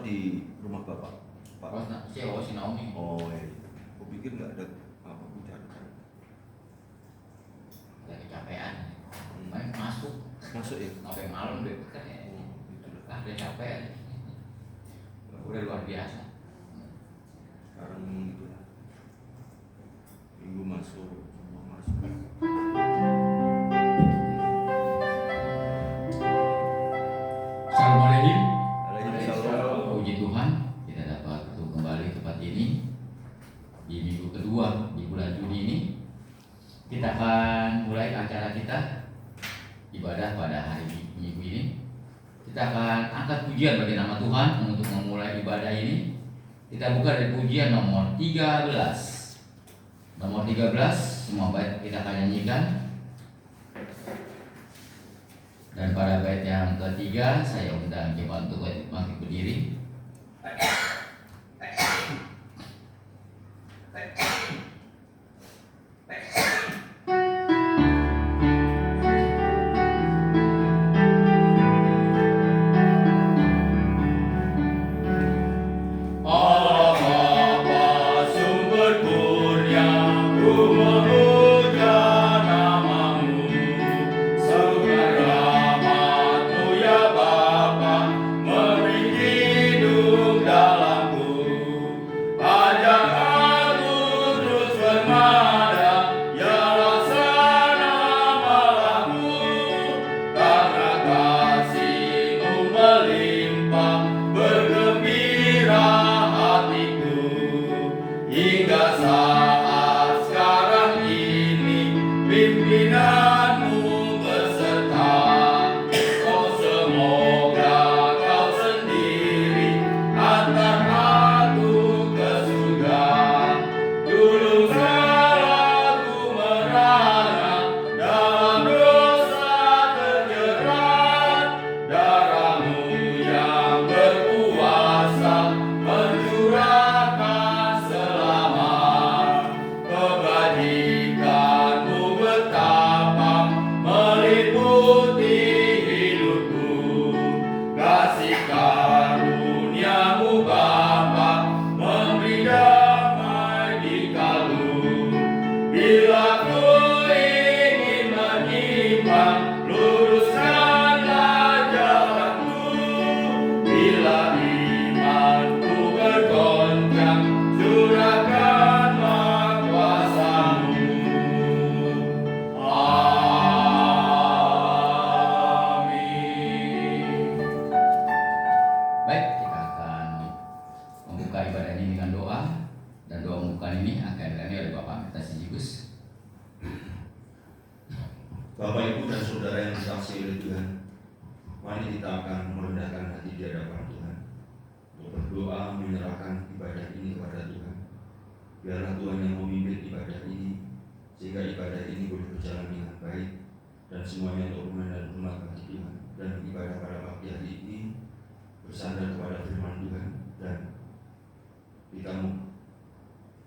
di rumah bapak? Pak? Si Naomi. Oh iya. Aku pikir nggak ada apa bicara. Lagi capean. Main masuk ya? Sampai malam deh kan ya. Ada capek. Udah luar biasa. Sekarang gitu lah. Minggu masuk, semua masuk. Assalamualaikum. Waalaikumsalam. Puji Tuhan, kita dapat bertemu kembali di tempat ini di minggu kedua di bulan Juni ini. Kita akan mulai acara kita ibadah pada hari minggu ini. Kita akan angkat pujian bagi nama Tuhan untuk memulai ibadah ini. Kita buka dari pujian nomor 13. Nomor 13, semua bait kita akan nyanyikan. Dan pada bait yang ketiga, saya undang jemaat untuk bangkit berdiri. Bapak, Ibu, dan Saudara yang dikasihi oleh Tuhan, mari kita akan merendahkan hati di hadapan Tuhan untuk berdoa menyerahkan ibadah ini kepada Tuhan. Biarlah Tuhan yang memimpin ibadah ini, sehingga ibadah ini boleh berjalan dengan baik dan semuanya untuk kemuliaan dan hormat bagi Tuhan. Dan ibadah pada pagi hari ini bersandar kepada firman Tuhan, dan kita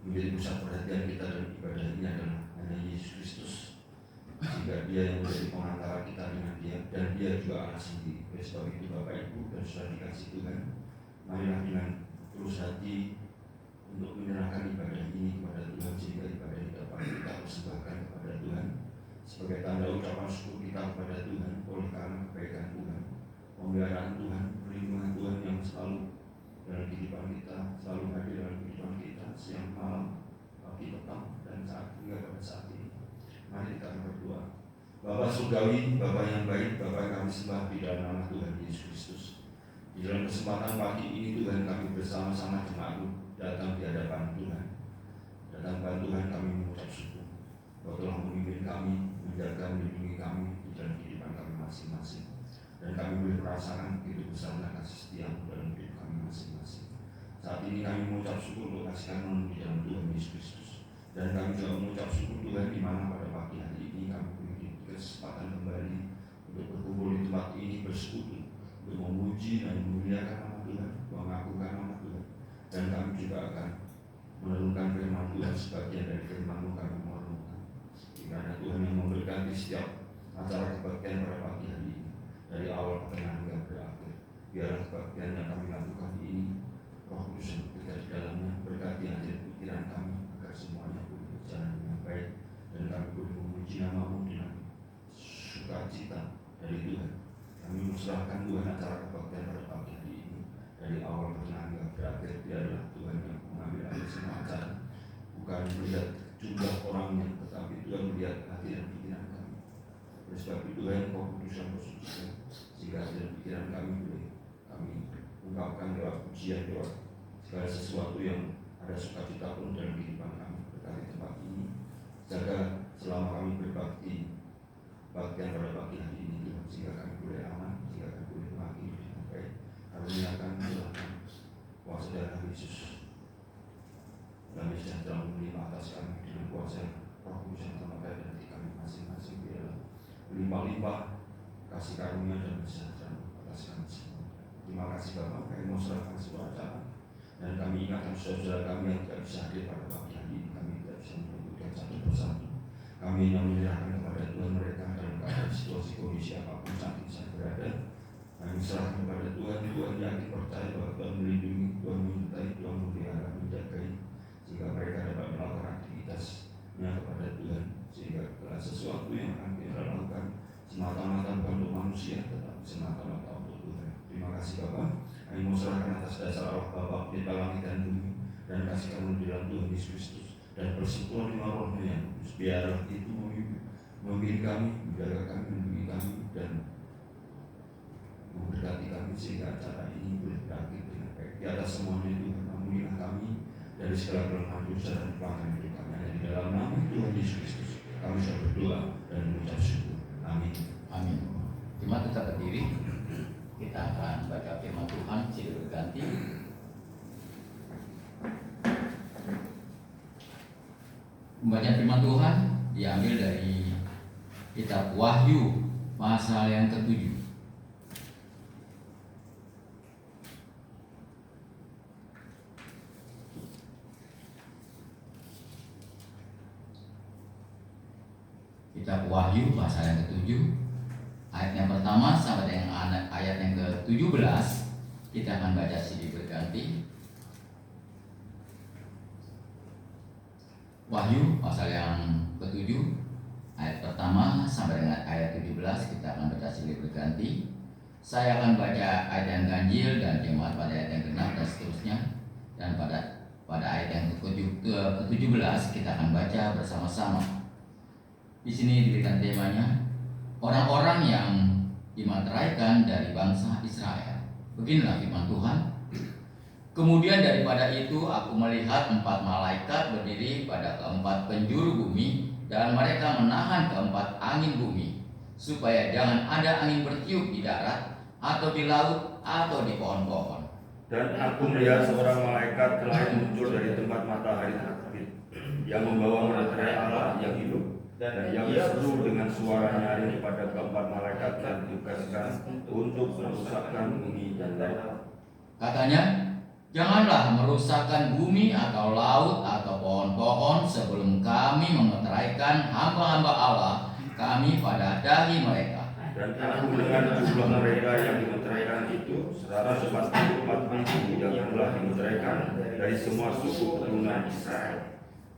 menjadi pusat perhatian kita dalam ibadah ini adalah hanya Yesus Kristus, sehingga Dia yang menjadi pengantara kita dengan Dia, dan Dia juga Allah sendiri. Oleh sebab itu Bapak, Ibu, dan Saudara dikasih Tuhan, marilah dengan tulus hati untuk menyerahkan ibadah ini kepada Tuhan, sehingga ibadah ini dapat kita persembahkan kepada Tuhan sebagai tanda ucapan syukur kita kepada Tuhan oleh karena kebaikan Tuhan, pemeliharaan Tuhan, perlindungan Tuhan yang selalu dalam kehidupan kita, selalu hadir dalam kehidupan kita siang malam, pagi petang, dan saat hingga pada saat ini. Mari kita berdoa. Bapa surgawi, Bapa yang baik, Bapa yang kami sembah di dalam nama Tuhan Yesus Kristus. Di dalam kesempatan pagi ini Tuhan, kami bersama-sama jemaat datang di hadapan Tuhan. Datang Tuhan, kami mengucap syukur. Kau telah memimpin kami, menjaga, melindungi kami di dalam kehidupan kami masing-masing. Dan kami boleh merasakan begitu besarnya kasih setiamu dalam hidup kami masing-masing. Saat ini kami mengucap syukur untuk kasih karunia di dalam Tuhan Yesus Kristus. Dan kami juga mengucap syukur Tuhan di mana pada pagi hari ini kami memiliki kesempatan kembali untuk berkumpul di tempat ini bersekutu, untuk memuji dan memuliakan nama Tuhan, mengakukan nama Tuhan. Dan kami juga akan menurunkan firman Tuhan, sebagian dari firman-Mu kami merenungkan. Kiranya Tuhan yang memberkati setiap acara kebaktian pada pagi hari ini, dari awal ke tengah hingga berakhir. biarlah kebaktian yang kami lakukan ini, Roh Kudus yang bekerja di dalamnya, berkati hati dan pikiran kami, agar semuanya boleh berjalan dengan baik, dan kami boleh memuji nama-Mu dengan sukacita dari Tuhan. Kami menserahkan Tuhan acara kebaktian pada pagi hari ini, dari awal pertengahan hingga berakhir. Biarlah Tuhan yang mengambil alih semua acara, bukan melihat jumlah orangnya, tetapi Tuhan melihat hati dan pikiran kami. Oleh sebab itu Tuhan, Roh Kudus yang bersuci, sehingga hati dan pikiran kami boleh kami ungkapkan lewat pujian, lewat segala sesuatu yang ada sukacita pun dalam kehidupan kami. Berkati tempat ini, jaga selama kami berbakti baktian pada pagi hari ini Tuhan, sehingga kami boleh aman, sehingga kami boleh mengakhiri dengan baik. Karuniakan Tuhan kuasa darah Yesus, damai sejahtera menerima atas kami dengan kuasa Roh Kudus yang terpakai di hati kami masing-masing. Biarlah berlimpah-limpah kasih karunia dan sejahtera atas kami semua. Terima kasih Bapak, kami mau serahkan sebuah acara, dan kami ingatkan saudara kami yang tidak bisa hadir pada pagi hari ini. Kami tidak bisa menyebutkan satu persatu. Kami yang menyerahkan kepada Tuhan mereka dalam keadaan situasi kondisi apapun saat ini saya berada. Kami serahkan kepada Tuhan. Tuhan yakin percaya bahwa Tuhan melindungi, Tuhan menyertai, Tuhan memelihara, menjagai, sehingga mereka dapat melakukan aktivitasnya kepada Tuhan, sehingga sesuatu yang akan kita lakukan semata-mata bukan untuk manusia, tetapi semata-mata untuk Tuhan. Terima kasih Bapak. Kami mau serahkan atas dasar Allah Bapa, Pencipta langit dan bumi, dan kasih karunia di dalam Tuhan Yesus Kristus, dan persekutuan lima Roh-Nya yang kudus. Biarlah itu memimpin kami, menjaga kami, melindungi kami, dan memberkati kami, sehingga acara ini boleh berakhir dengan baik. Di atas semuanya Tuhan, ampunilah kami dari segala kelemahan dosa dan pelanggaran hidup kami. Hanya di dalam nama Tuhan Yesus Kristus kami sudah berdoa dan mengucap syukur. Amin. Amin. Terima tetap berdiri. Kita akan baca firman Tuhan silih berganti. Pembacaan firman Tuhan diambil dari kitab Wahyu pasal yang ke-7. Kitab Wahyu pasal yang ke-7, ayat yang pertama sampai dengan ayat yang ke-17. Kita akan baca silih berganti. Wahyu pasal yang ke-7, ayat pertama sampai dengan ayat 17. Kita akan baca silih berganti. Saya akan baca ayat yang ganjil dan jemaat pada ayat yang ke-6 dan seterusnya. Dan pada ayat yang ke-17 kita akan baca bersama-sama. Di sini diberikan temanya, orang-orang yang dimateraikan dari bangsa Israel. Beginilah firman Tuhan. Kemudian daripada itu aku melihat 4 malaikat berdiri pada keempat penjuru bumi, dan mereka menahan keempat angin bumi, supaya jangan ada angin bertiup di darat, atau di laut, atau di pohon-pohon. Dan aku melihat seorang malaikat lain muncul dari tempat matahari terbit, yang membawa materai Allah yang hidup, dan yang berseru dengan suara nyaring pada keempat malaikat yang ditugaskan untuk merusakkan bumi dan laut. Katanya, janganlah merusakkan bumi atau laut atau pohon-pohon sebelum kami memeteraikan hamba-hamba Allah kami pada dahi mereka. Dan aku mendengar jumlah mereka yang dimeteraikan itu 144.000 yang telah dimeteraikan dari semua suku keturunan Israel.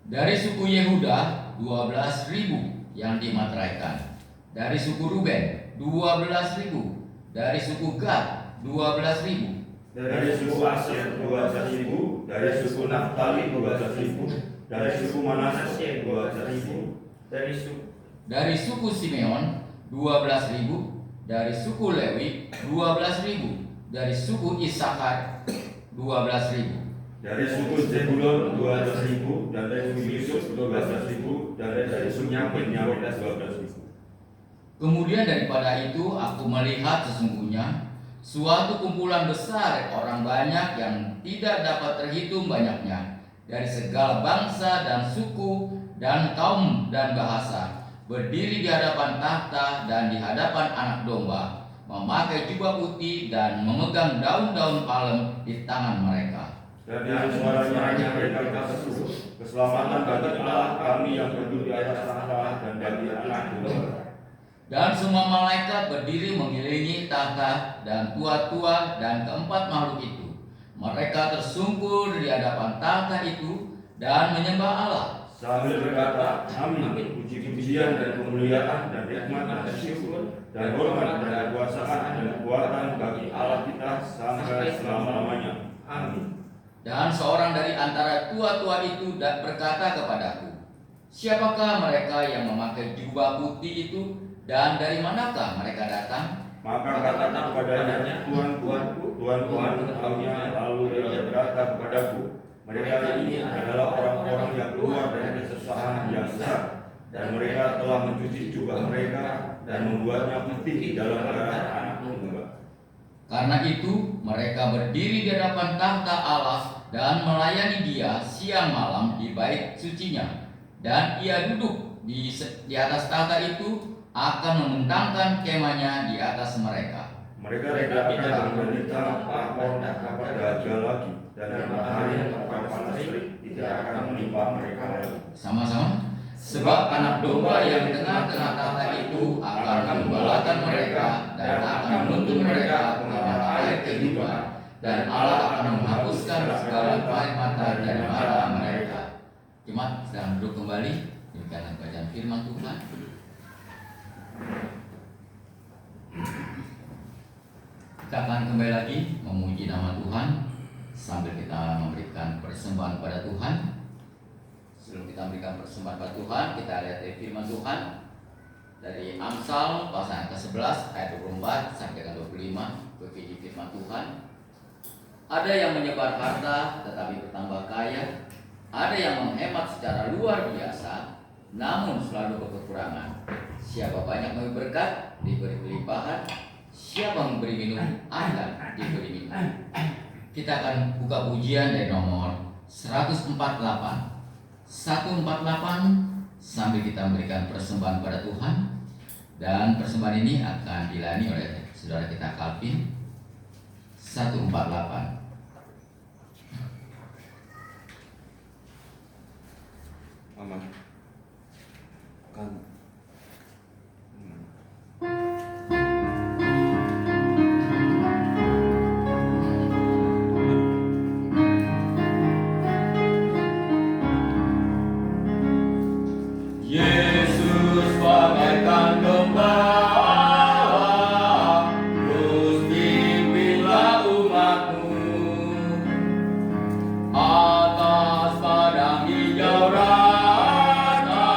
Dari suku Yehuda 12.000 yang dimateraikan. Dari suku Ruben 12.000. Dari suku Gad 12.000. Dari suku Aser 12.000, dari suku Naftali 12.000, dari suku Manasye 12.000, dari suku Simeon 12.000, dari suku Lewi 12.000, dari suku Isakar 12.000. Dari suku Zebulon 12.000, dan dari suku Yusuf 12.000, dan dari suku Benyamin 12.000. Kemudian daripada itu aku melihat sesungguhnya suatu kumpulan besar orang banyak yang tidak dapat terhitung banyaknya, dari segala bangsa dan suku dan kaum dan bahasa, berdiri di hadapan tahta dan di hadapan Anak Domba, memakai jubah putih dan memegang daun-daun palem di tangan mereka. Dan dengan suaranya mereka berseru, keselamatan bagi Allah kami yang duduk di atas tahta dan bagi Anak Domba. Dan semua malaikat berdiri mengelilingi tahta dan tua-tua dan keempat makhluk itu. Mereka tersungkur di hadapan tahta itu dan menyembah Allah sambil berkata, Amin. Puji-pujian dan kemuliaan dan hikmat dan syukur dan hormat dan kekuasaan dan kekuatan bagi Allah kita sampai selama-lamanya. Amin. Dan seorang dari antara tua-tua itu berkata kepadaku, siapakah mereka yang memakai jubah putih itu dan dari manakah mereka datang? Maka katakan kepadanya, Tuhan, mengetahuinya. Lalu dia berkata kepadaku, mereka ini adalah orang-orang yang keluar dari kesusahan yang besar, dan mereka telah mencuci jubah mereka dan membuatnya putih di dalam darah anak domba. Karena itu mereka berdiri di hadapan tahta Allah dan melayani Dia siang malam di bait sucinya, dan Ia duduk di atas tahta itu akan membentangkan kemahnya di atas mereka. Mereka tidak akan menderita lapor kepada raja lagi, dan matahari kepada panas terik tidak akan menimpa mereka lagi. Sama-sama. Sebab anak domba yang di tengah-tengah tahta itu akan menggembalakan mereka dan akan menuntun mereka ke mata air kehidupan, dan Allah akan menghapuskan segala air mata dari mata mereka. Jemaat sedang duduk kembali, demikian bacaan firman Tuhan. Kita akan kembali lagi memuji nama Tuhan sambil kita memberikan persembahan pada Tuhan. Sebelum kita memberikan persembahan pada Tuhan, kita lihat dari firman Tuhan dari Amsal pasal ke-11 ayat 24 sampai dengan 25. Begini firman Tuhan. Ada yang menyebar harta tetapi bertambah kaya, ada yang menghemat secara luar biasa namun selalu berkekurangan. Siapa banyak memberi berkat, diberi kelimpahan. Siapa memberi minum, akan diberi minum. Kita akan buka pujian dari nomor 148 sambil kita memberikan persembahan pada Tuhan. Dan persembahan ini akan dilayani oleh saudara kita Calvin. 148. Aman. Kan. Yesus bagaikan gembala, terus pimpinlah umatmu atas padang hijau rata,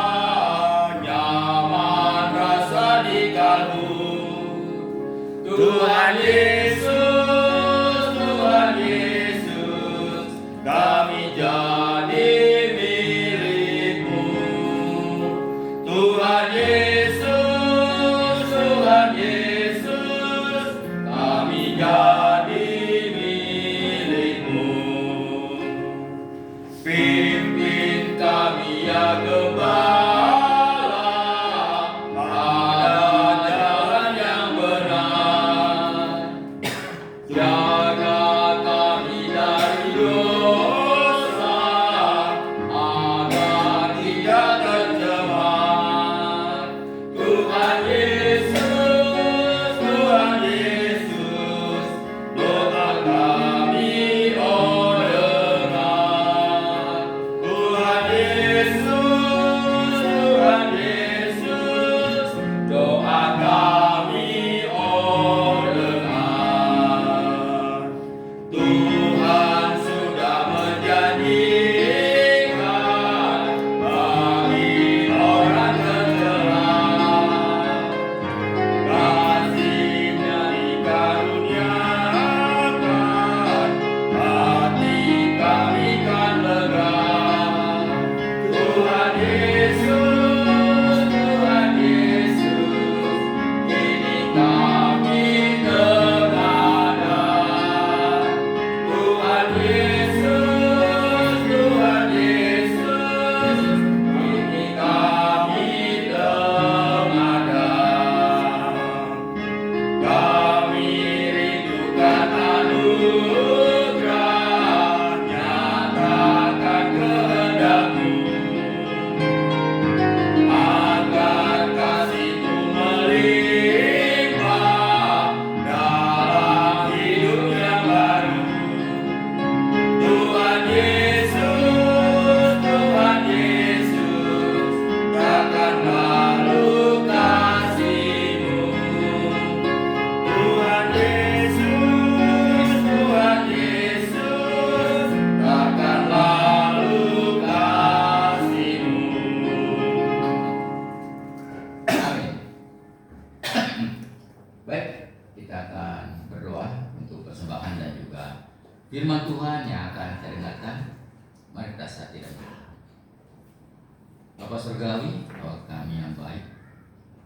Bapa Surgawi, Bapa kami yang baik,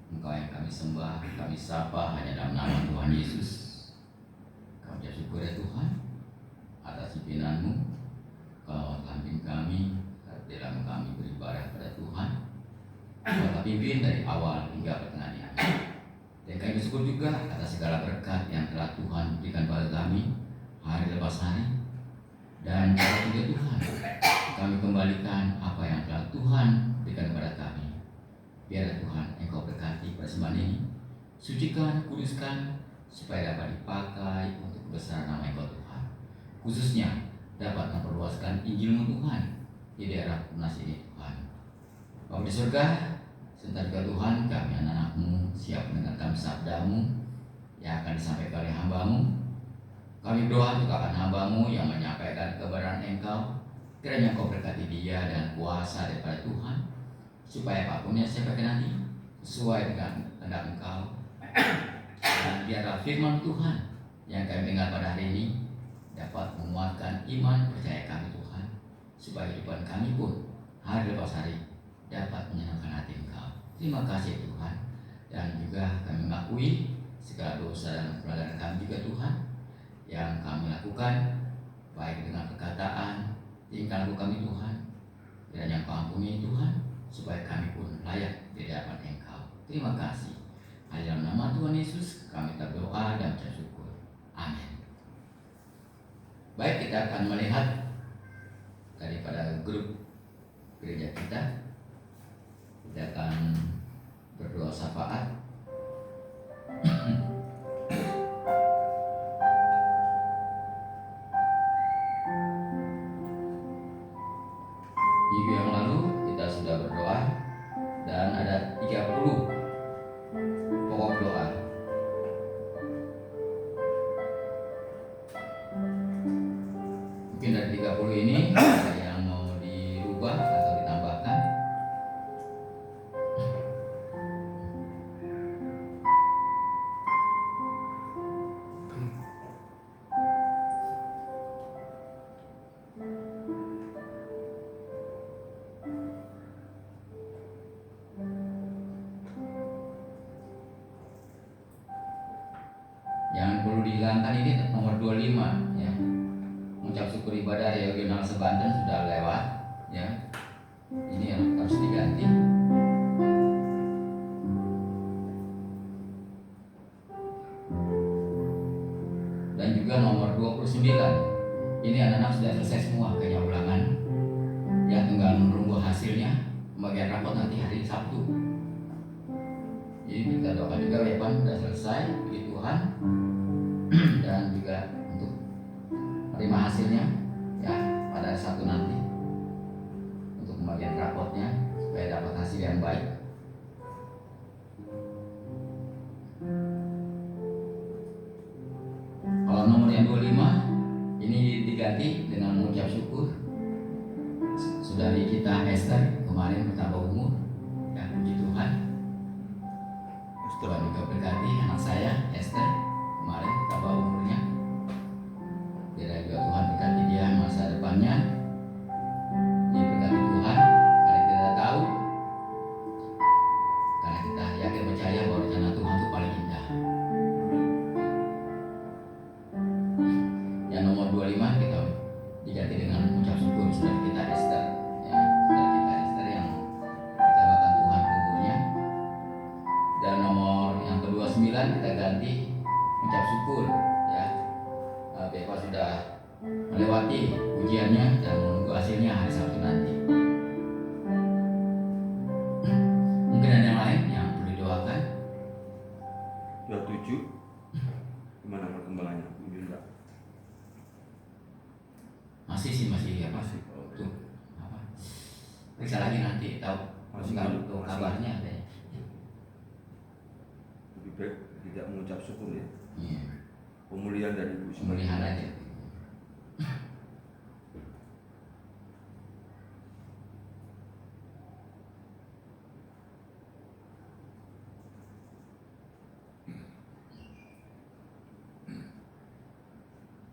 Engkau yang kami sembah, kami sapa hanya dalam nama Tuhan Yesus. Kami bersyukur ya Tuhan atas pimpinan-Mu. Kau pimpin kami dalam kami beribadah pada Tuhan. Kau pimpin dari awal hingga pertengahan ini. Dan kami bersyukur juga atas segala berkat yang telah Tuhan berikan pada kami hari lepas hari. Dan juga Tuhan, kami kembalikan apa yang telah Tuhan berikan kepada kami. Biarlah Tuhan Engkau berkati persembahan ini, sucikan, kuduskan, supaya dapat dipakai untuk kebesaran nama Engkau Tuhan. Khususnya dapat memperluaskan Injil-Mu Tuhan di daerah Tunas ini Tuhan. Bapa di surga, sebentar juga Tuhan, kami anak-anak-Mu siap mendengarkan sabda-Mu yang akan disampaikan oleh hamba-Mu. Kami berdoa untuk akan hamba-Mu yang menyampaikan kebenaran Engkau. Kiranya Engkau berkati dia dan kuasa daripada Tuhan, supaya apapun yang saya sampaikan nanti sesuai dengan kehendak Engkau. Dan biarlah firman Tuhan yang kami dengar pada hari ini dapat menguatkan iman percaya kami Tuhan, supaya kehidupan kami pun hari lepas hari dapat menyenangkan hati Engkau. Terima kasih Tuhan. Dan juga kami mengakui segala dosa dan pelanggaran kami juga Tuhan yang kami lakukan, baik dengan perkataan, tingkah laku kami Tuhan. Kiranya Engkau ampuni Tuhan, supaya kami pun layak di hadapan Engkau. Terima kasih. Hanya dalam nama Tuhan Yesus kami berdoa dan bersyukur. Amin. Baik, kita akan melihat daripada grup gereja kita. Kita akan berdoa syafaat. Minggu yang lalu kita sudah berdoa dan ada 30 pokok doa. Mungkin dari 30 ini ada yang mau dirubah atau ditambahkan. Yang perlu dihilangkan ini nomor 25 ya. Mengucap syukur ibadah regional Sebanten sudah lewat ya. Ini yang harus diganti. Dan juga nomor 29. Ini anak-anak sudah selesai semua kayaknya ulangan. Ya, tinggal menunggu hasilnya. Pembagian rapot nanti hari Sabtu. Jadi kita doakan juga Evan sudah selesai, puji Tuhan. Dan juga untuk menerima hasilnya ya pada Sabtu nanti untuk pembagian rapotnya supaya dapat hasil yang baik. Kalau nomor yang 25 ini diganti dengan mengucap syukur. Saudari kita Esther kemarin bertambah umur ya, puji Tuhan. Tuhan juga berkati anak saya Esther kemarin bertambah umurnya. Biar juga Tuhan berkati dia masa depannya. Dia berkati Tuhan karena kita tahu, karena kita yakin percaya bahwa rencana Tuhan itu paling indah. Yang nomor 25 kita diganti dengan mengucap syukur saudara kita Esther ya, saudara kita Esther yang ditambahkan Tuhan umurnya. Dan nomor yang ke-29 kita ganti mengucap syukur ya. Beva sudah melewati ujiannya dan menunggu hasilnya hari Sabtu nanti. Mungkin ada yang lain yang perlu didoakan. 27 gimana perkembangannya Bu Yunda? Masih Masih. tuh apa? Periksa lagi nanti tahu Masih. kalau kabarnya ada ya. Lebih baik tidak mengucap syukur ya. Iya. Pemulihan dari Bu Sumari. Pemulihan aja.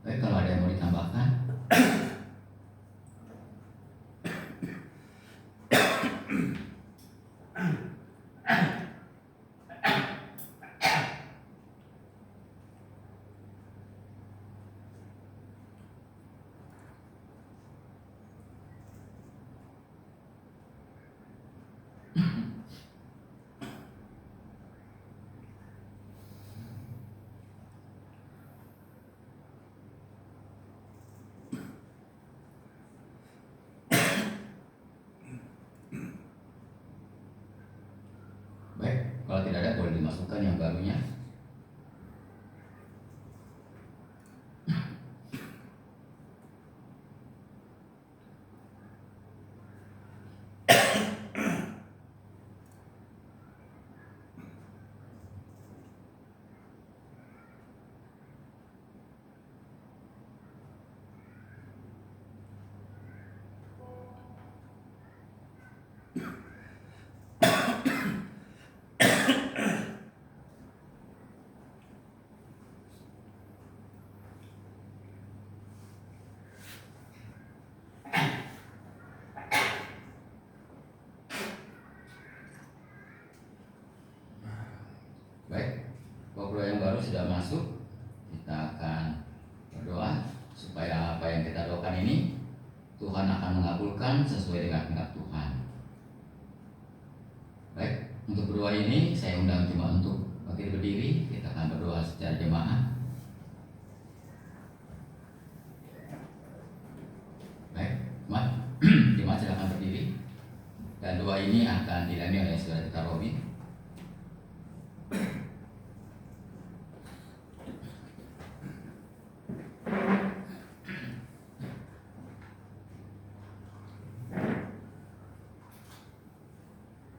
Baik, kalau ada yang mau ditambahkan. masukkan yang barunya. Baik, kalau yang baru sudah masuk, kita akan berdoa supaya apa yang kita doakan ini Tuhan akan mengabulkan sesuai dengan kehendak Tuhan. Baik, untuk berdoa ini saya undang jemaat untuk bangkit berdiri. Kita akan berdoa secara jemaah. Baik, jemaat silakan berdiri. Dan doa ini akan didampingi oleh saudara kita Robi.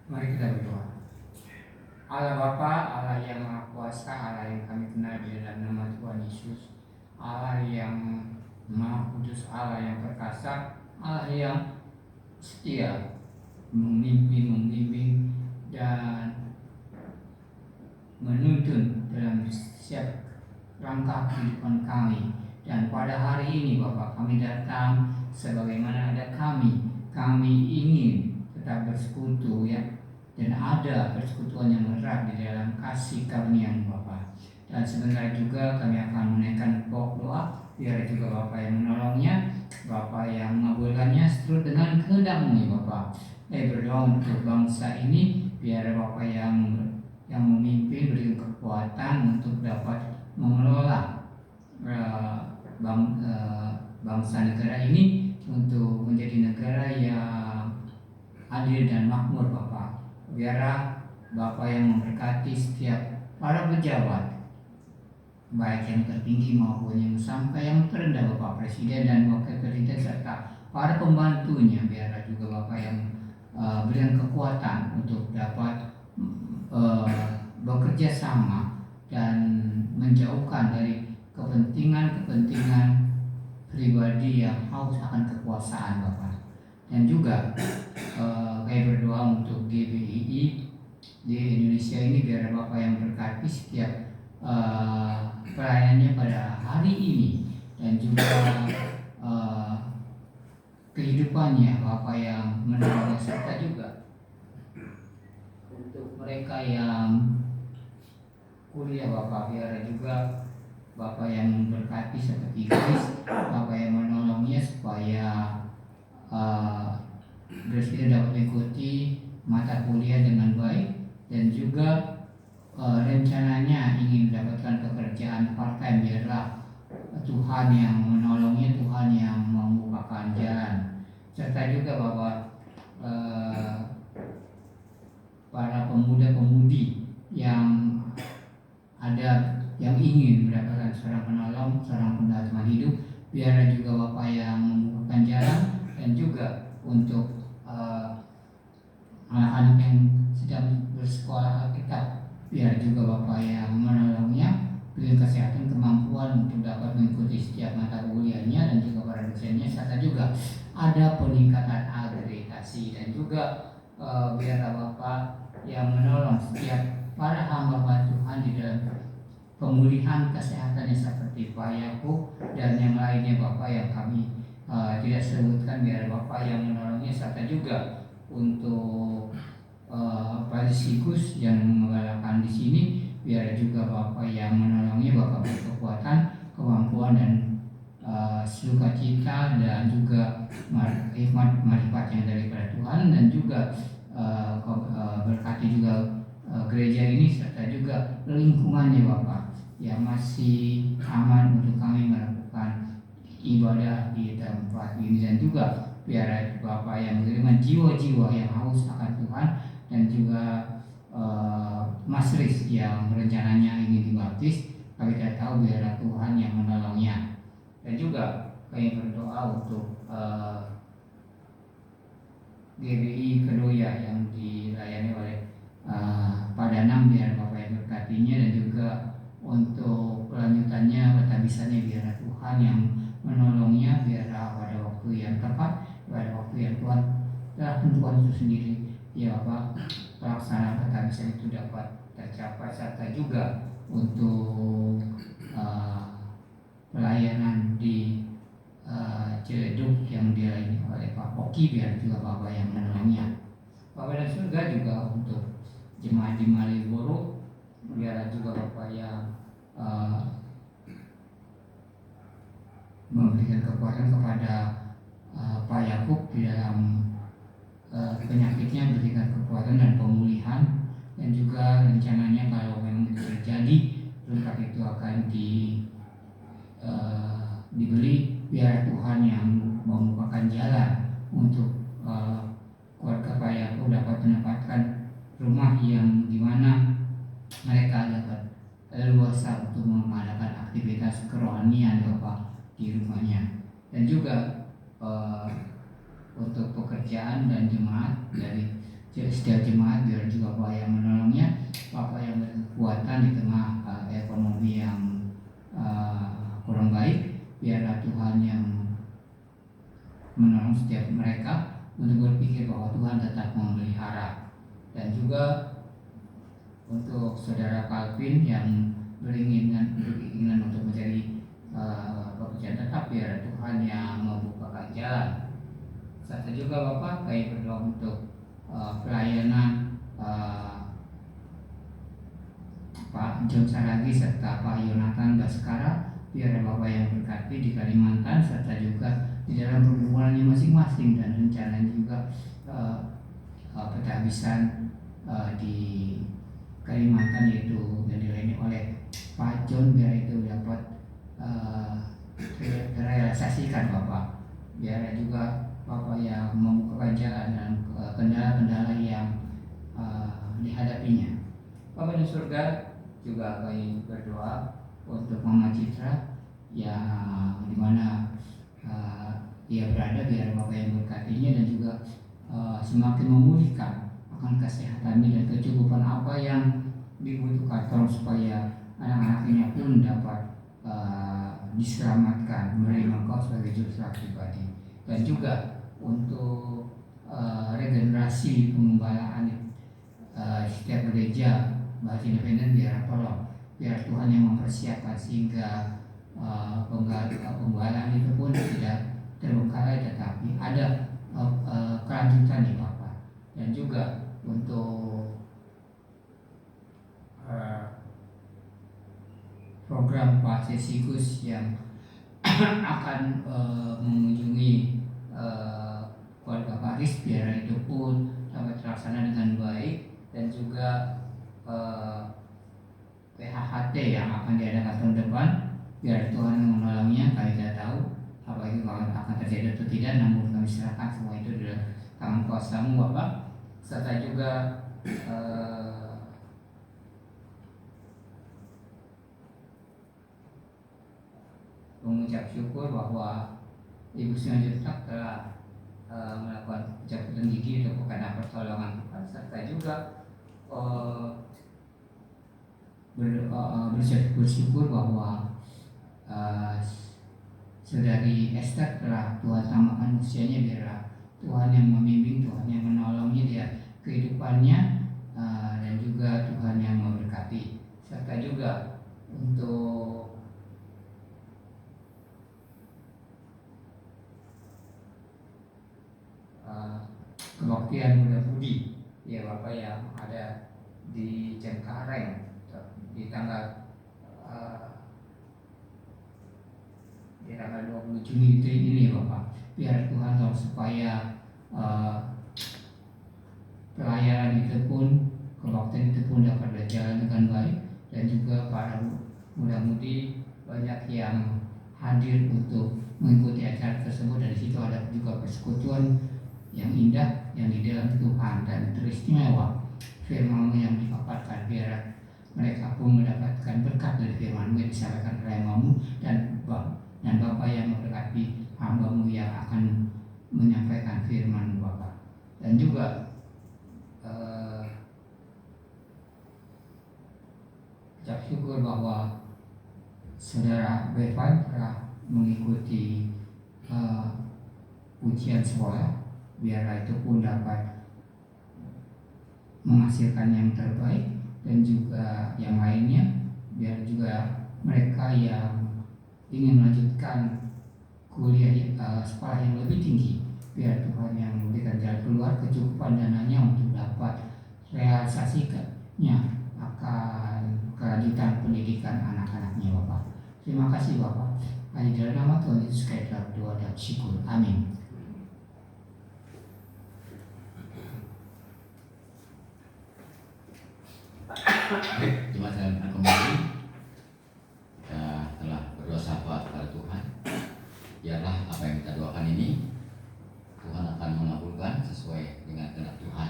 Mari kita berdoa. Allah Bapa, Allah yang Maha Kuasa, Allah yang kami kenal di dalam nama Tuhan Yesus, Allah yang Maha Kudus, Allah yang perkasa, Allah yang setia membimbing dan menuntun dalam setiap langkah kehidupan kami. Dan pada hari ini Bapa, kami datang sebagaimana ada kami ingin tetap bersekutu ya, dan ada persekutuan yang erat di dalam kasih karunia Bapa. Dan sebentar juga kami akan menaikkan pokok doa, biar juga Bapa yang menolongnya, Bapa yang mengabulkannya seturut dengan kehendak-Mu ya Bapa. Berdoa untuk bangsa ini, biar Bapa yang memimpin beri kekuatan untuk dapat mengelola bangsa negara ini untuk menjadi negara yang adil dan makmur Bapa. Biarlah Bapa yang memberkati setiap para pejabat, baik yang tertinggi maupun yang sampai yang terendah Bapak Presiden dan Wakil Presiden serta para pembantunya. Biarlah juga Bapak yang berikan kekuatan untuk dapat bekerja sama dan menjauhkan dari kepentingan pribadi yang haus akan kekuasaan Bapak. Dan juga kami berdoa untuk GBII di Indonesia ini, biar Bapak yang berkati setiap pelayanannya pada hari ini, dan juga kehidupannya Bapak yang menolong, serta juga untuk mereka yang kuliah Bapak, biar juga Bapak yang berkati seperti guys, Bapak yang menolongnya supaya Presiden dapat mengikuti mata kuliah dengan baik, dan juga rencananya ingin mendapatkan pekerjaan part-time. Biarlah Tuhan yang menolongnya, Tuhan yang membukakan jalan, serta juga Bapak para pemuda-pemudi yang ada yang ingin mendapatkan seorang penolong, seorang pendamping hidup, biarlah juga Bapak yang membukakan jalan. Dan juga untuk anak-anak yang sedang bersekolah Alkitab, biar juga Bapak yang menolongnya, beri kesehatan, kemampuan untuk dapat mengikuti setiap mata kuliahnya, dan juga para dosennya, serta juga ada peningkatan agregasi. Dan juga biarlah Bapak yang menolong setiap para hamba Tuhan di dalam pemulihan kesehatannya, seperti Pak Yakub dan yang lainnya Bapak yang kami tidak sebutkan. Biar Bapak yang menolongnya, serta juga untuk Pak Sikus yang menggalakkan di sini, biar juga Bapak yang menolongnya, Bapak berkekuatan, kemampuan, dan sukacita, dan juga hikmat marifat yang daripada Tuhan. Dan juga berkati juga gereja ini, serta juga lingkungannya Bapak, yang masih aman untuk kami melakukan ibadah di tempat ini. Dan juga biar Bapak yang mengirimkan jiwa-jiwa yang haus akan Tuhan, dan juga Mas Riz yang rencananya ingin dibaptis, kami tidak tahu biarlah Tuhan yang menolongnya. Dan juga kami berdoa untuk GBI Kedoya yang dilayani oleh Pak Danang, biar Bapak yang berkatinya, dan juga untuk kelanjutannya petabisannya biarlah Tuhan yang menolongnya, biarlah pada waktu yang tepat, pada waktu yang Tuhan telah tentukan itu sendiri, ya Bapak, pelaksanaan petabisan itu dapat tercapai, serta juga untuk pelayanan di Ciledug yang dilayani oleh Pak Oki, biar juga Bapak yang menolongnya. Bapak dan surga juga untuk jemaat di Malioboro, biar juga Bapak yang memberikan kekuatan kepada Pak Yakub di dalam penyakitnya, berikan kekuatan dan pemulihan, dan juga rencananya kalau memang itu terjadi, lengkap itu akan dibeli, biar Tuhan yang membukakan jalan untuk keluarga Pak Yakub dapat mendapatkan rumah yang dimana mereka dapat leluasa untuk mengadakan aktivitas kerohanian Bapak di rumahnya. Dan juga untuk pekerjaan dan jemaat dari setiap jemaat, biar juga Bapak yang menolongnya, Bapak yang berkekuatan di tengah ekonomi yang kurang baik, biarlah Tuhan yang menolong setiap mereka untuk berpikir bahwa Tuhan tetap memelihara. Dan juga untuk saudara Calvin yang beringinan untuk menjadi pekerjaan tetap, biar Tuhan yang membukakan jalan. Serta juga Bapak, kami berdoa untuk pelayanan Pak John Saragi serta Pak Yonatan Baskara, biar Bapak yang berkati di Kalimantan, serta juga di dalam pergumulannya masing-masing, dan rencananya juga petabisan di Kalimantan yaitu yang dilayani oleh Pak John, biar itu dapat terrealisasikan Bapak, biar juga Bapak yang membukakan jalan dan kendala-kendala yang dihadapinya. Bapak di surga, juga kami berdoa untuk Mama Citra yang dimana dia berada, biar Bapak yang berkatinya, dan juga semakin memulihkan akan kesehatannya dan kecukupan apa yang dibutuhkan, tolong supaya anak-anak ini pun dapat diselamatkan, menerima Engkau sebagai juru selamat pribadi. Dan juga untuk regenerasi penggembalaan setiap gereja Bahasa Independen, biar Tuhan yang mempersiapkan sehingga penggembalaan itu pun tidak terbengkalai, tetapi ada kelanjutan nih Bapak. Dan juga untuk program Pak Sesikus yang akan mengunjungi keluarga Paris, biar itu pun dapat terlaksana dengan baik. Dan juga PHHT yang akan diadakan tahun depan, biar Tuhan menolongnya. Kami tidak tahu apa itu akan terjadi atau tidak, namun kami serahkan semua itu di dalam tangan kuasa-Mu Bapak. Serta juga mengucap syukur bahwa Ibu Simanjuntak telah melakukan pencabutan gigi untuk karena pertolongan Tuhan, serta juga bersyukur bahwa saudari Esther telah Tuhan tambahkan usianya, biar Tuhan yang membimbing, Tuhan yang menolongnya dia kehidupannya, dan juga Tuhan yang memberkati. Serta juga untuk kebaktian Muda Budi, ya Bapak, yang ada di Cengkareng di tanggal 20 Juni ini Bapak. Biar Tuhan tahu supaya pelayanan itu pun, kebaktian itu pun dapat berjalan dengan baik, dan juga para muda-mudi banyak yang hadir untuk mengikuti acara tersebut. Dan di situ ada juga persekutuan yang indah yang di dalam Tuhan dan teristimewa, firman-Mu yang dipaparkan, biar mereka pun mendapatkan berkat dari firman-Mu yang disampaikan oleh hamba-Mu, dan Bapa yang memberkati hamba-Mu yang akan menyampaikan firman Bapa. Dan juga ucap syukur bahwa saudara Bevan telah mengikuti ujian sekolah, biar itu pun dapat menghasilkan yang terbaik, dan juga yang lainnya, biar juga mereka yang ingin melanjutkan kuliah sekolah yang lebih tinggi, biar Tuhan yang memberikan jalan keluar, kecukupan dananya untuk dapat realisasikannya akan kelanjutan pendidikan anak-anaknya Bapak. Terima kasih Bapak. Hanya dalam nama Tuhan Yesus kami telah berdoa dan syukur. Amin. Baik, jemaat yang kembali, kita telah berdoa syafaat kepada Tuhan. Biarlah apa yang kita doakan ini Tuhan akan mengabulkan sesuai dengan kehendak Tuhan.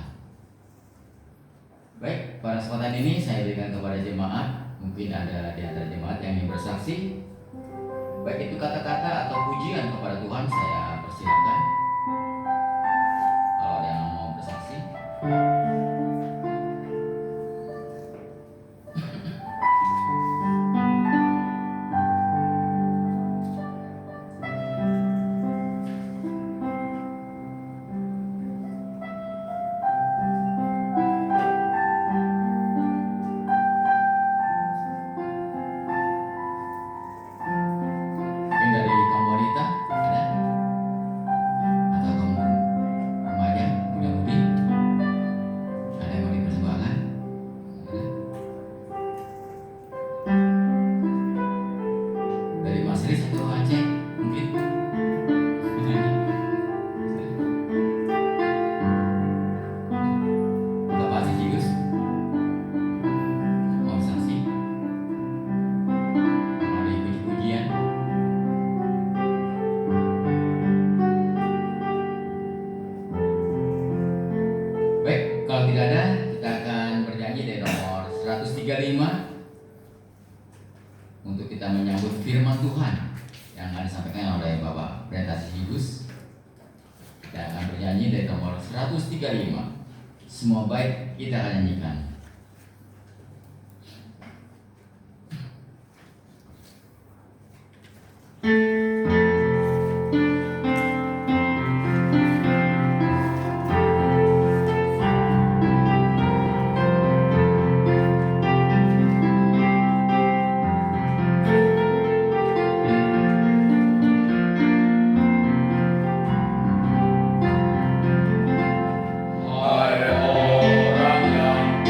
Baik, pada kesempatan ini saya berikan kepada jemaat. Mungkin ada di antara jemaat yang ingin bersaksi, baik itu kata-kata atau pujian kepada Tuhan. Saya persilakan kalau ada yang mau bersaksi. Mungkin dari kaum wanita ada, atau kaum remaja muda-mudi, ada yang mau dipersembahkan? Ada. Dari Mas Riz atau Aceh mungkin? Bapak Aceh Jigus mau saksi, mau diikuti pujian. Baik, kalau tidak ada, kita akan bernyanyi dari nomor 135 untuk kita menyambut firman Tuhan yang akan disampaikan oleh Bapak Pendeta Sigus. Kita akan bernyanyi dari nomor 135. Semua baik kita akan nyanyikan. Hai orang yang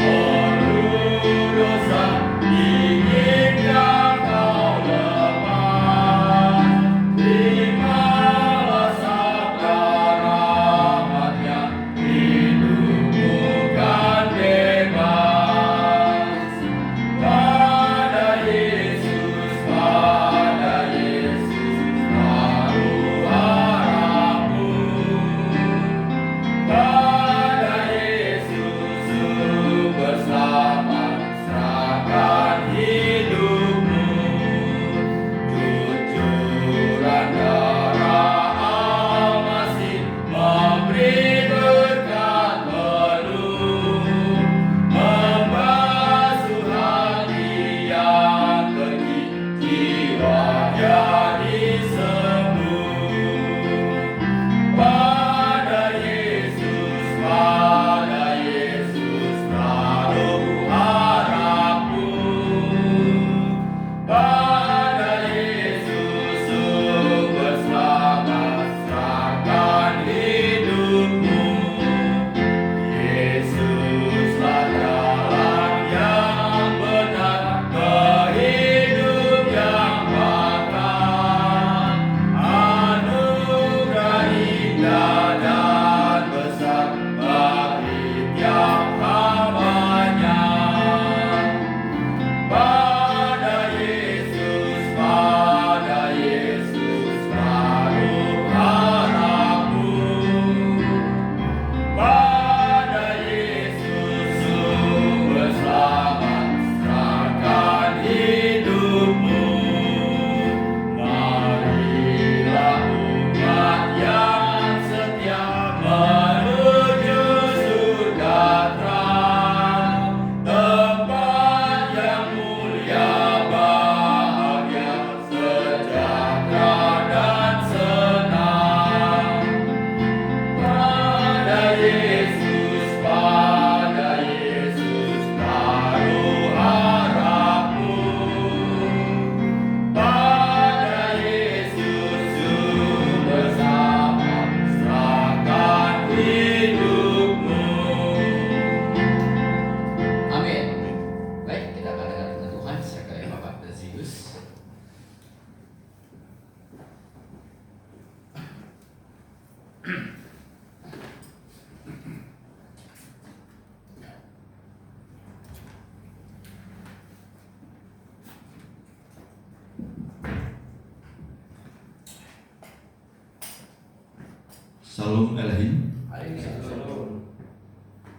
Salam Elohim. Shalom.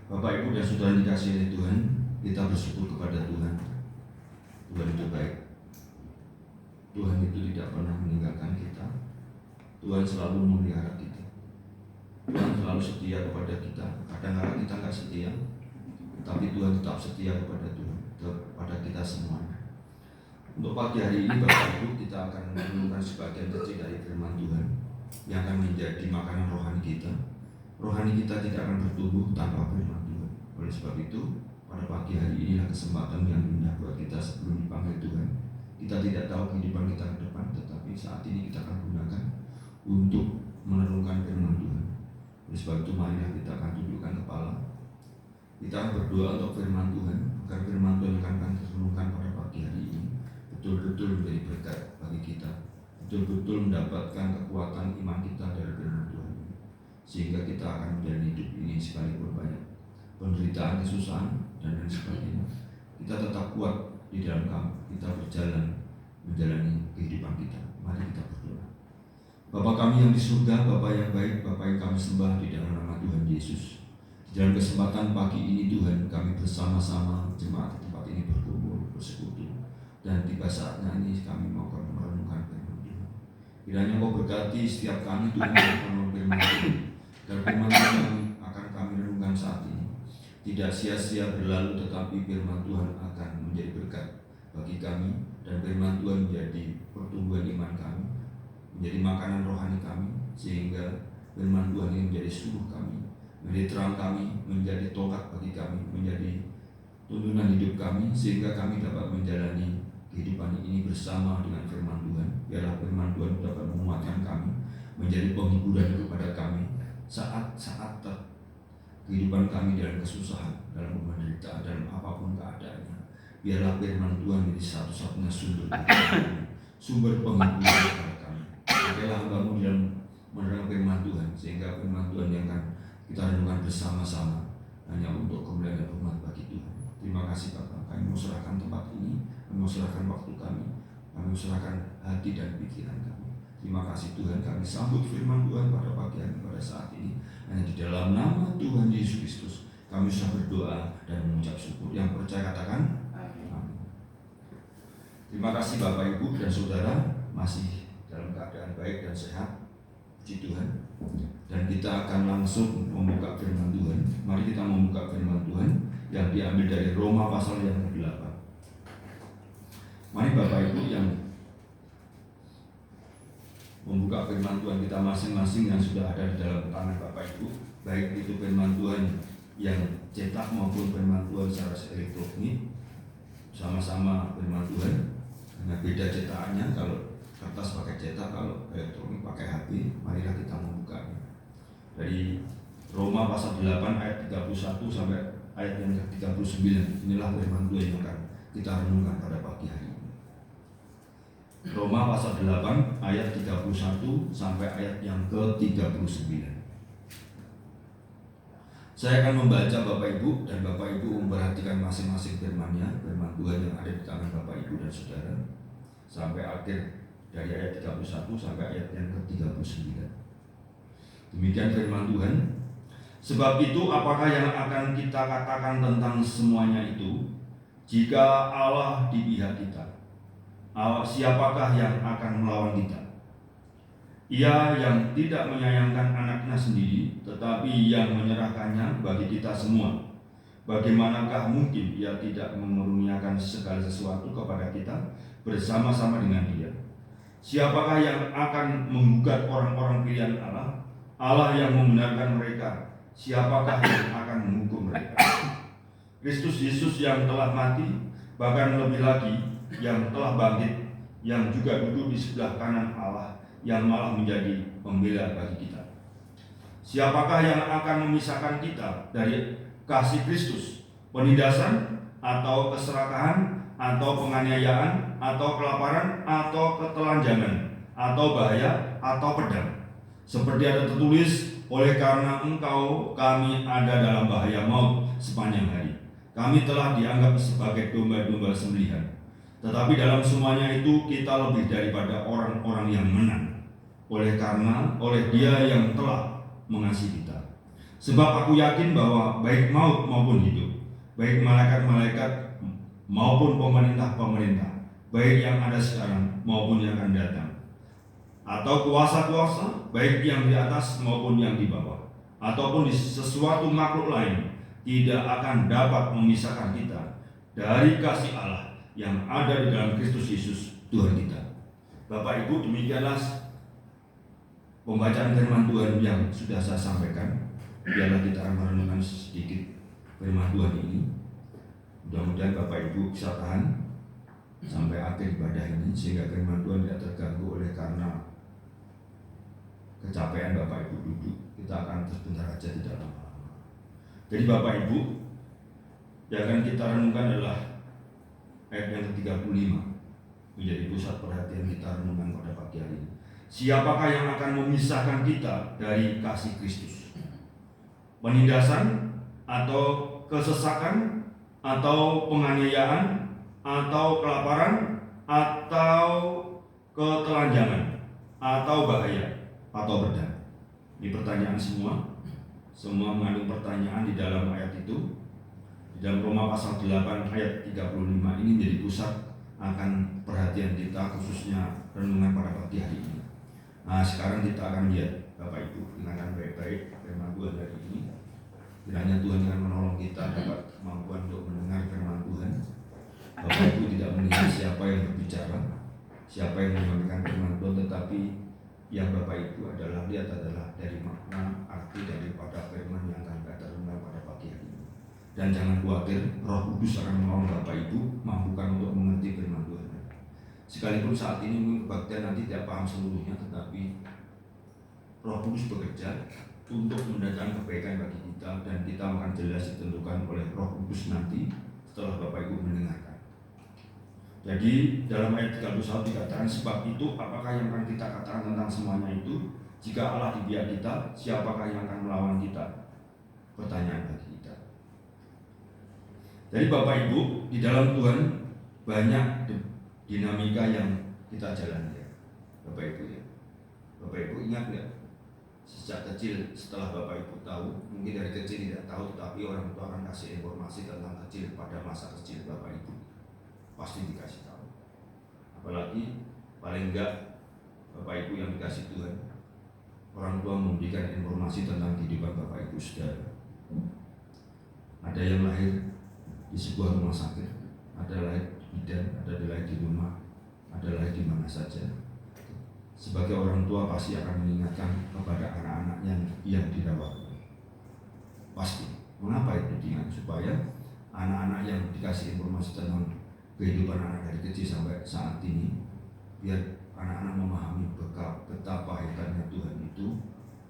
Bapak Ibu dan Saudara dikasihi oleh Tuhan, kita bersyukur kepada Tuhan. Tuhan itu baik. Tuhan itu tidak pernah meninggalkan kita. Tuhan selalu memelihara kita. Tuhan selalu setia kepada kita. Kadang-kadang kita nggak setia, tapi Tuhan tetap setia kepada Tuhan, kepada kita semuanya. Untuk pagi hari ini Bapak Ibu, kita akan merenungkan sebagian kecil dari firman Tuhan yang akan menjadi makanan rohani kita. Rohani kita tidak akan bertumbuh tanpa firman Tuhan. Oleh sebab itu, pada pagi hari inilah kesempatan yang indah buat kita sebelum dipanggil Tuhan. Kita tidak tahu kehidupan kita ke depan, tetapi saat ini kita akan gunakan untuk merenungkan firman Tuhan. Oleh sebab itu, marilah kita akan tundukkan kepala. Kita akan berdoa untuk firman Tuhan, agar firman Tuhan yang akan kita renungkan pada pagi hari ini betul-betul menjadi berkat bagi kita, betul-betul mendapatkan kekuatan iman kita dari firman Tuhan, sehingga kita akan menjalani hidup ini sekalipun banyak penderitaan, kesusahan, dan lain sebagainya. Kita tetap kuat di dalam kita berjalan menjalani kehidupan kita. Mari kita berdoa. Bapa kami yang di surga, Bapa yang baik, Bapa yang kami sembah di dalam nama Tuhan Yesus. Di dalam kesempatan pagi ini Tuhan, kami bersama-sama jemaat tempat ini berkumpul, bersekutu. Dan tiba saatnya ini kami mau merenungkan firman Tuhan. Kiranya Kau berkati setiap kami Tuhan merenungkan firman Tuhan. Dan firman Tuhan yang akan kami renungkan saat ini tidak sia-sia berlalu, tetapi firman Tuhan akan menjadi berkat bagi kami, dan firman Tuhan menjadi pertumbuhan iman kami, menjadi makanan rohani kami, sehingga firman Tuhan ini menjadi suruh kami, menjadi terang kami, menjadi tongkat bagi kami, menjadi tuntunan hidup kami, sehingga kami dapat menjalani kehidupan ini bersama dengan firman Tuhan. Biarlah firman Tuhan dapat menguatkan kami, menjadi penghiburan kepada kami saat-saat kehidupan kami dalam kesusahan, dalam penderitaan, dalam apapun keadaannya. Biarlah firman Tuhan menjadi satu-satunya sumber penghiburan kepada kami. Biarlah hamba-Mu dalam menerangkan firman Tuhan, sehingga firman Tuhan yang akan kita renungkan bersama-sama hanya untuk kemuliaan dan hormat bagi Tuhan. Terima kasih Bapak. Kami mau serahkan tempat ini, kami mau serahkan waktu kami mau serahkan hati dan pikiran kami. Terima kasih Tuhan, kami sambut firman Tuhan pada pagi hari pada saat ini. Hanya di dalam nama Tuhan Yesus Kristus kami sudah berdoa dan mengucap syukur. Yang percaya katakan amin. Terima kasih Bapak Ibu dan Saudara, masih dalam keadaan baik dan sehat, puji Tuhan. Dan kita akan langsung membuka firman Tuhan. Mari kita membuka firman Tuhan yang diambil dari Roma pasal yang ke-8. Mari Bapak Ibu yang membuka firman Tuhan kita masing-masing yang sudah ada di dalam tangan Bapak Ibu, baik itu firman Tuhan yang cetak maupun firman Tuhan secara elektronik, sama-sama firman Tuhan, hanya beda cetakannya. Kalau kertas pakai cetak, kalau elektronik pakai HP. Marilah kita membukanya dari Roma pasal 8 ayat 31 sampai ayat yang ke-39. Inilah firman Tuhan yang akan kita renungkan pada pagi hari ini. Roma pasal 8 ayat 31 sampai ayat yang ke-39. Saya akan membaca Bapak Ibu, dan Bapak Ibu memperhatikan masing-masing firman-Nya, firman Tuhan yang ada di tangan Bapak Ibu dan Saudara, sampai akhir dari ayat 31 sampai ayat yang ke-39. Demikian firman Tuhan. Sebab itu apakah yang akan kita katakan tentang semuanya itu? Jika Allah di pihak kita, siapakah yang akan melawan kita? Ia yang tidak menyayangkan anaknya sendiri, tetapi yang menyerahkannya bagi kita semua. Bagaimanakah mungkin ia tidak mengaruniakan segala sesuatu kepada kita bersama-sama dengan Dia? Siapakah yang akan menggugat orang-orang pilihan Allah? Allah yang membenarkan mereka, siapakah yang akan menghukum mereka? Kristus Yesus yang telah mati, bahkan lebih lagi yang telah bangkit, yang juga duduk di sebelah kanan Allah, yang malah menjadi pembela bagi kita. Siapakah yang akan memisahkan kita dari kasih Kristus? Penindasan, atau keserakahan, atau penganiayaan, atau kelaparan, atau ketelanjangan, atau bahaya, atau pedang? Seperti ada tertulis, oleh karena Engkau kami ada dalam bahaya maut sepanjang hari. Kami telah dianggap sebagai domba-domba sembelihan. Tetapi dalam semuanya itu kita lebih daripada orang-orang yang menang. Oleh Dia yang telah mengasihi kita. Sebab aku yakin bahwa baik maut maupun hidup, baik malaikat-malaikat maupun pemerintah-pemerintah, baik yang ada sekarang maupun yang akan datang, atau kuasa-kuasa, baik yang di atas maupun yang di bawah, ataupun di sesuatu makhluk lain, tidak akan dapat memisahkan kita dari kasih Allah yang ada di dalam Kristus Yesus Tuhan kita. Bapak Ibu, demikianlah pembacaan firman Tuhan yang sudah saya sampaikan. Biarlah kita akan merenungkan sedikit firman Tuhan ini. Mudah-mudahan Bapak Ibu bisa tahan sampai akhir ibadah ini, sehingga firman Tuhan tidak terganggu oleh karena kecapean Bapak Ibu duduk. Kita akan sebentar aja, tidak lama-lama. Jadi Bapak Ibu, yang akan kita renungkan adalah ayat yang ke-35, menjadi pusat perhatian kita renungan pada pagi hari ini. Siapakah yang akan memisahkan kita dari kasih Kristus? Penindasan atau kesesakan atau penganiayaan atau kelaparan atau ketelanjangan atau bahaya atau pedang? Ini pertanyaan semua mengandung pertanyaan di dalam ayat itu. Di dalam Roma pasal 8 ayat 35 ini menjadi pusat akan perhatian kita, khususnya renungan pada pagi hari ini. Nah, sekarang kita akan lihat Bapak Ibu, dengarkan baik-baik firman Tuhan hari ini. Kiranya Tuhan akan menolong kita dapat kemampuan untuk mendengar firman Tuhan. Bapak Ibu tidak melihat siapa yang berbicara, siapa yang menyampaikan firman Tuhan, tetapi yang Bapak Ibu lihat adalah dari makna arti daripada firman yang akan kita renungkan pada pagi hari ini. Dan jangan khawatir, Roh Kudus akan menolong Bapak Ibu mampukan untuk mengerti firman Tuhan. Sekalipun saat ini mungkin kebaktian nanti tidak paham seluruhnya, tetapi Roh Kudus bekerja untuk mendatangkan kebaikan bagi kita, dan kita akan jelas ditentukan oleh Roh Kudus nanti setelah Bapak Ibu mendengarkan. Jadi dalam ayat 31 dikatakan, sebab itu apakah yang akan kita katakan tentang semuanya itu? Jika Allah di pihak kita, siapakah yang akan melawan kita? Pertanyaan bagi kita. Jadi Bapak Ibu, di dalam Tuhan banyak dinamika yang kita jalani ya, Bapak Ibu ya. Bapak Ibu ingat nggak? Sejak kecil, setelah Bapak Ibu tahu, mungkin dari kecil tidak tahu, tetapi orang tua akan kasih informasi tentang kecil pada masa kecil Bapak Ibu. Pasti dikasih tahu. Apalagi paling enggak Bapak Ibu yang dikasih Tuhan, orang tua memberikan informasi tentang kehidupan Bapak Ibu saudara. Ada yang lahir di sebuah rumah sakit, ada lahir di bidan, ada lahir di rumah, ada lahir di mana saja. Sebagai orang tua pasti akan mengingatkan kepada anak-anaknya yang dirawat. Pasti. Mengapa itu diingat? Supaya anak-anak yang dikasih informasi tentang kehidupan anak dari kecil sampai saat ini, biar anak-anak memahami betapa hebatnya Tuhan itu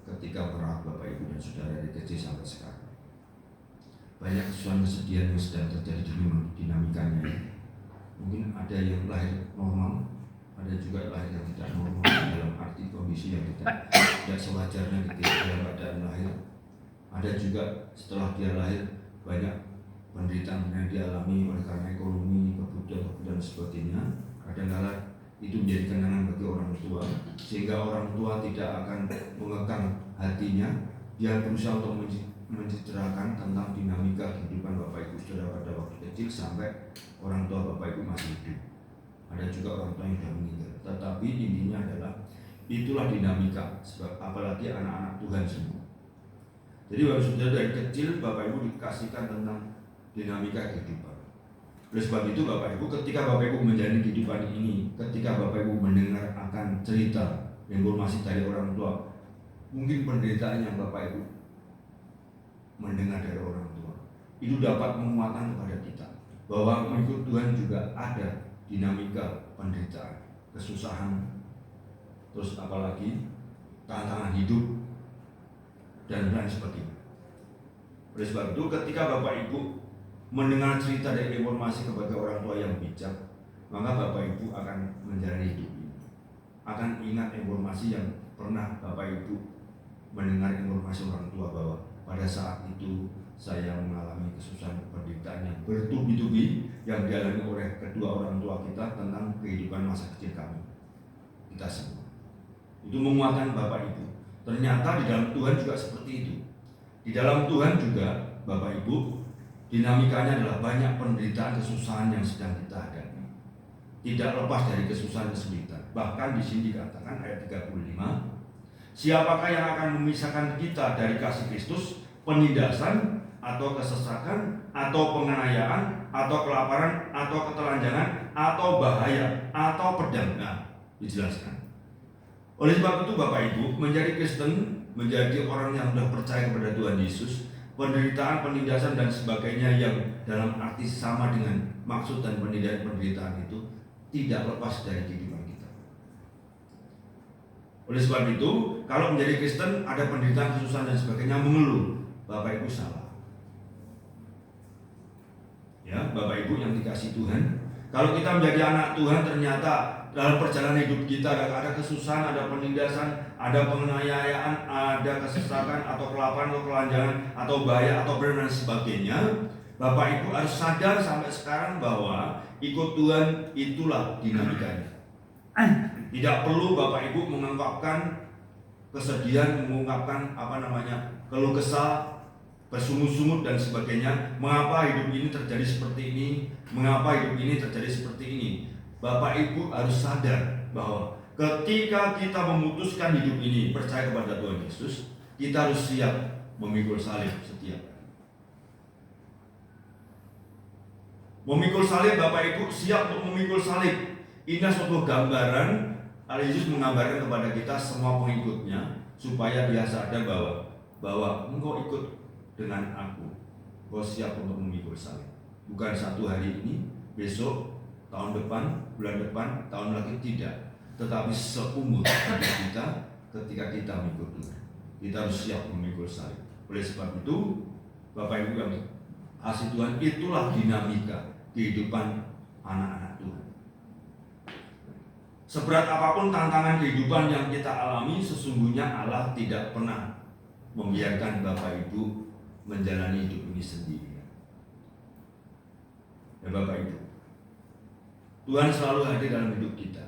ketika merawat Bapak Ibu dan Saudara dari kecil sampai sekarang. Banyak kesusahan kesedihan yang sedang terjadi di dinamikanya. Mungkin ada yang lahir normal, ada juga lahir yang tidak normal dalam arti kondisi yang tidak sewajarnya ketika dalam keadaan lahir. Ada juga setelah dia lahir banyak penderitaan yang dialami oleh karena ekonomi, kebutuhan dan sebagainya. Kadang-kadang itu menjadi kenangan bagi orang tua, sehingga orang tua tidak akan mengekang hatinya. Dia berusaha untuk menceritakan tentang dinamika kehidupan Bapak Ibu Saudara pada waktu kecil sampai orang tua Bapak Ibu masih hidup. Ada juga orang tua yang sudah meninggal. Tetapi intinya adalah itulah dinamika, sebab apalagi anak-anak Tuhan semua. Jadi Bapak Saudara dari kecil Bapak Ibu dikasihkan tentang dinamika kehidupan. Oleh sebab itu Bapak Ibu, ketika Bapak Ibu menjalani kehidupan ini, ketika Bapak Ibu mendengar akan cerita informasi dari orang tua, mungkin penderitaan yang Bapak Ibu mendengar dari orang tua, itu dapat menguatkan kepada kita bahwa mengikut Tuhan juga ada dinamika penderitaan, kesusahan, terus apalagi tantangan hidup dan lain sebagainya. Oleh sebab itu ketika Bapak Ibu mendengar cerita dari informasi kepada orang tua yang bijak, maka Bapak Ibu akan menjalani hidup ini, akan ingat informasi yang pernah Bapak Ibu mendengar informasi orang tua bahwa pada saat itu saya mengalami kesusahan penderitaan yang bertubi-tubi yang dialami oleh kedua orang tua kita tentang kehidupan masa kecil kami, kita semua. Itu menguatkan Bapak Ibu Ternyata di dalam Tuhan juga seperti itu. Di dalam Tuhan juga, Bapak Ibu, dinamikanya adalah banyak penderitaan, kesusahan yang sedang kita hadapi. Tidak lepas dari kesusahan kesulitan. Bahkan di sini dikatakan ayat 35, siapakah yang akan memisahkan kita dari kasih Kristus? Penindasan atau kesesakan atau penganiayaan atau kelaparan atau ketelanjangan atau bahaya atau pedang. Nah, dijelaskan. Oleh sebab itu Bapak Ibu, menjadi Kristen, menjadi orang yang sudah percaya kepada Tuhan Yesus, penderitaan, penindasan dan sebagainya yang dalam arti sama dengan maksud dan penderitaan itu tidak lepas dari kehidupan kita. Oleh sebab itu, kalau menjadi Kristen ada penderitaan, kesusahan dan sebagainya, mengeluh, Bapak Ibu salah. Ya, Bapak Ibu yang dikasihi Tuhan, kalau kita menjadi anak Tuhan ternyata dalam perjalanan hidup kita ada kesusahan, ada penindasan, ada penganiayaan, ada kesesakan atau kelaparan atau kelanjangan atau bahaya atau benar dan sebagainya, Bapak Ibu harus sadar sampai sekarang bahwa ikut Tuhan itulah dinamikanya. Tidak perlu Bapak Ibu mengungkapkan kesedihan, mengungkapkan keluh kesah, bersungut-sungut dan sebagainya. Mengapa hidup ini terjadi seperti ini? Mengapa hidup ini terjadi seperti ini? Bapak Ibu harus sadar bahwa ketika kita memutuskan hidup ini percaya kepada Tuhan Yesus, kita harus siap memikul salib setiap hari. Memikul salib, Bapak Ibu siap untuk memikul salib. Ini suatu gambaran. Yesus menggambarkan kepada kita semua pengikutnya supaya dia sadar bahwa engkau ikut dengan aku, engkau siap untuk memikul salib. Bukan satu hari ini, besok, tahun depan, bulan depan, tahun lagi, tidak. Tetapi seumur hidup kita ketika kita mengikut Tuhan, kita harus siap memikul salib. Oleh sebab itu, Bapak Ibu yang kasih Tuhan, itulah dinamika kehidupan anak-anak Tuhan. Seberat apapun tantangan kehidupan yang kita alami, sesungguhnya Allah tidak pernah membiarkan Bapak Ibu menjalani hidup ini sendiri. Ya Bapak Ibu, Tuhan selalu hadir dalam hidup kita.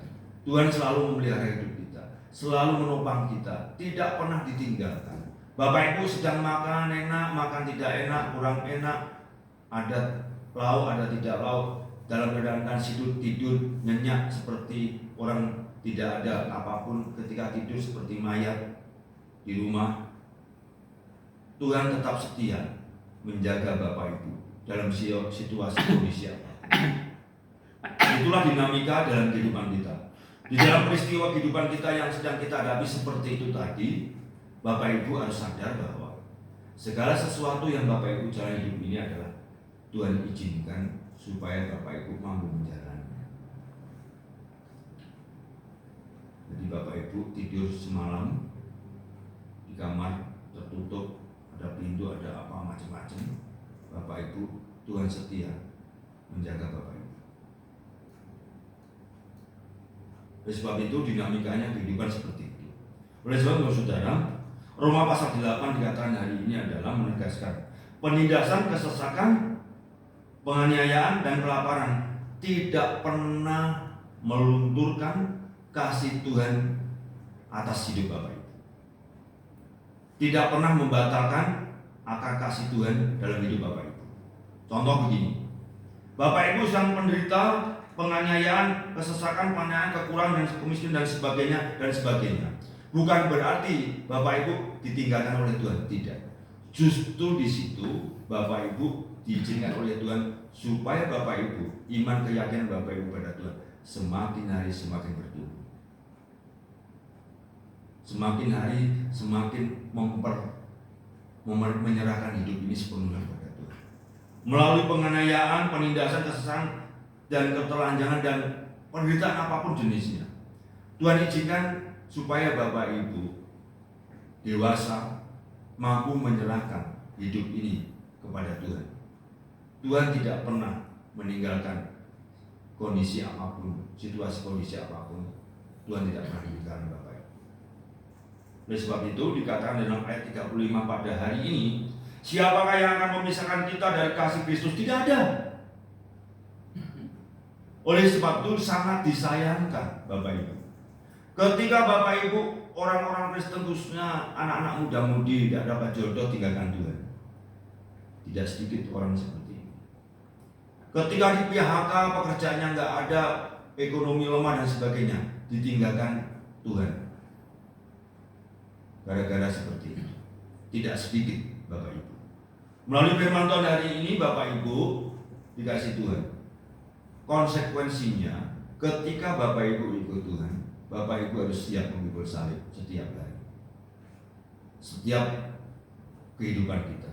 Tuhan selalu memelihara hidup kita, selalu menopang kita, tidak pernah ditinggalkan. Bapak Ibu sedang makan enak, makan tidak enak, kurang enak, ada lauk, ada tidak lauk, dalam keadaan tidur nyenyak seperti orang tidak ada apapun, ketika tidur seperti mayat di rumah. Tuhan tetap setia menjaga Bapak Ibu dalam situasi kondisi apapun. Itulah dinamika dalam kehidupan kita. Di dalam peristiwa kehidupan kita yang sedang kita hadapi seperti itu tadi, Bapak Ibu harus sadar bahwa segala sesuatu yang Bapak Ibu jalani hidup ini adalah Tuhan izinkan supaya Bapak Ibu mampu menjalannya. Jadi Bapak Ibu tidur semalam di kamar tertutup, ada pintu, ada apa macam-macam, Bapak Ibu, Tuhan setia menjaga Bapak Ibu. Oleh sebab itu dinamikanya kehidupan seperti itu. Oleh sebab itu saudara, Roma pasal 8 dikatakan hari ini adalah menegaskan penindasan, kesesakan, penganiayaan dan kelaparan tidak pernah melunturkan kasih Tuhan atas hidup Bapak Ibu. Tidak pernah membatalkan akan kasih Tuhan dalam hidup Bapak Ibu. Contoh begini, Bapak Ibu sedang menderita penganiayaan, kesesakan, penganiayaan, kekurangan dan kemiskinan dan sebagainya. Bukan berarti Bapak Ibu ditinggalkan oleh Tuhan, tidak. Justru di situ Bapak Ibu diizinkan oleh Tuhan supaya Bapak Ibu, iman keyakinan Bapak Ibu pada Tuhan semakin hari semakin bertumbuh. Semakin hari semakin menyerahkan hidup ini sepenuhnya kepada Tuhan. Melalui penganiayaan, penindasan, kesesakan dan ketelanjangan dan penderitaan apapun jenisnya, Tuhan izinkan supaya Bapak Ibu dewasa mampu menyerahkan hidup ini kepada Tuhan. Tuhan tidak pernah meninggalkan kondisi apapun, situasi kondisi apapun. Tuhan tidak pernah meninggalkan Bapak Ibu. Oleh sebab itu dikatakan dalam ayat 35 pada hari ini, siapakah yang akan memisahkan kita dari kasih Kristus? Tidak ada. Oleh sebab itu sangat disayangkan Bapak Ibu, ketika Bapak Ibu orang-orang Kristen khususnya anak-anak muda-mudi tidak dapat jodoh, tinggalkan Tuhan. Tidak sedikit orang seperti ini. Ketika di PHK, pekerjaannya nggak ada, ekonomi lemah dan sebagainya, ditinggalkan Tuhan. Gara-gara seperti itu. Tidak sedikit Bapak Ibu. Melalui firman Tuhan hari ini Bapak Ibu dikasih Tuhan. Konsekuensinya ketika Bapak Ibu ikut Tuhan, Bapak Ibu harus siap memikul salib setiap hari. Setiap kehidupan kita.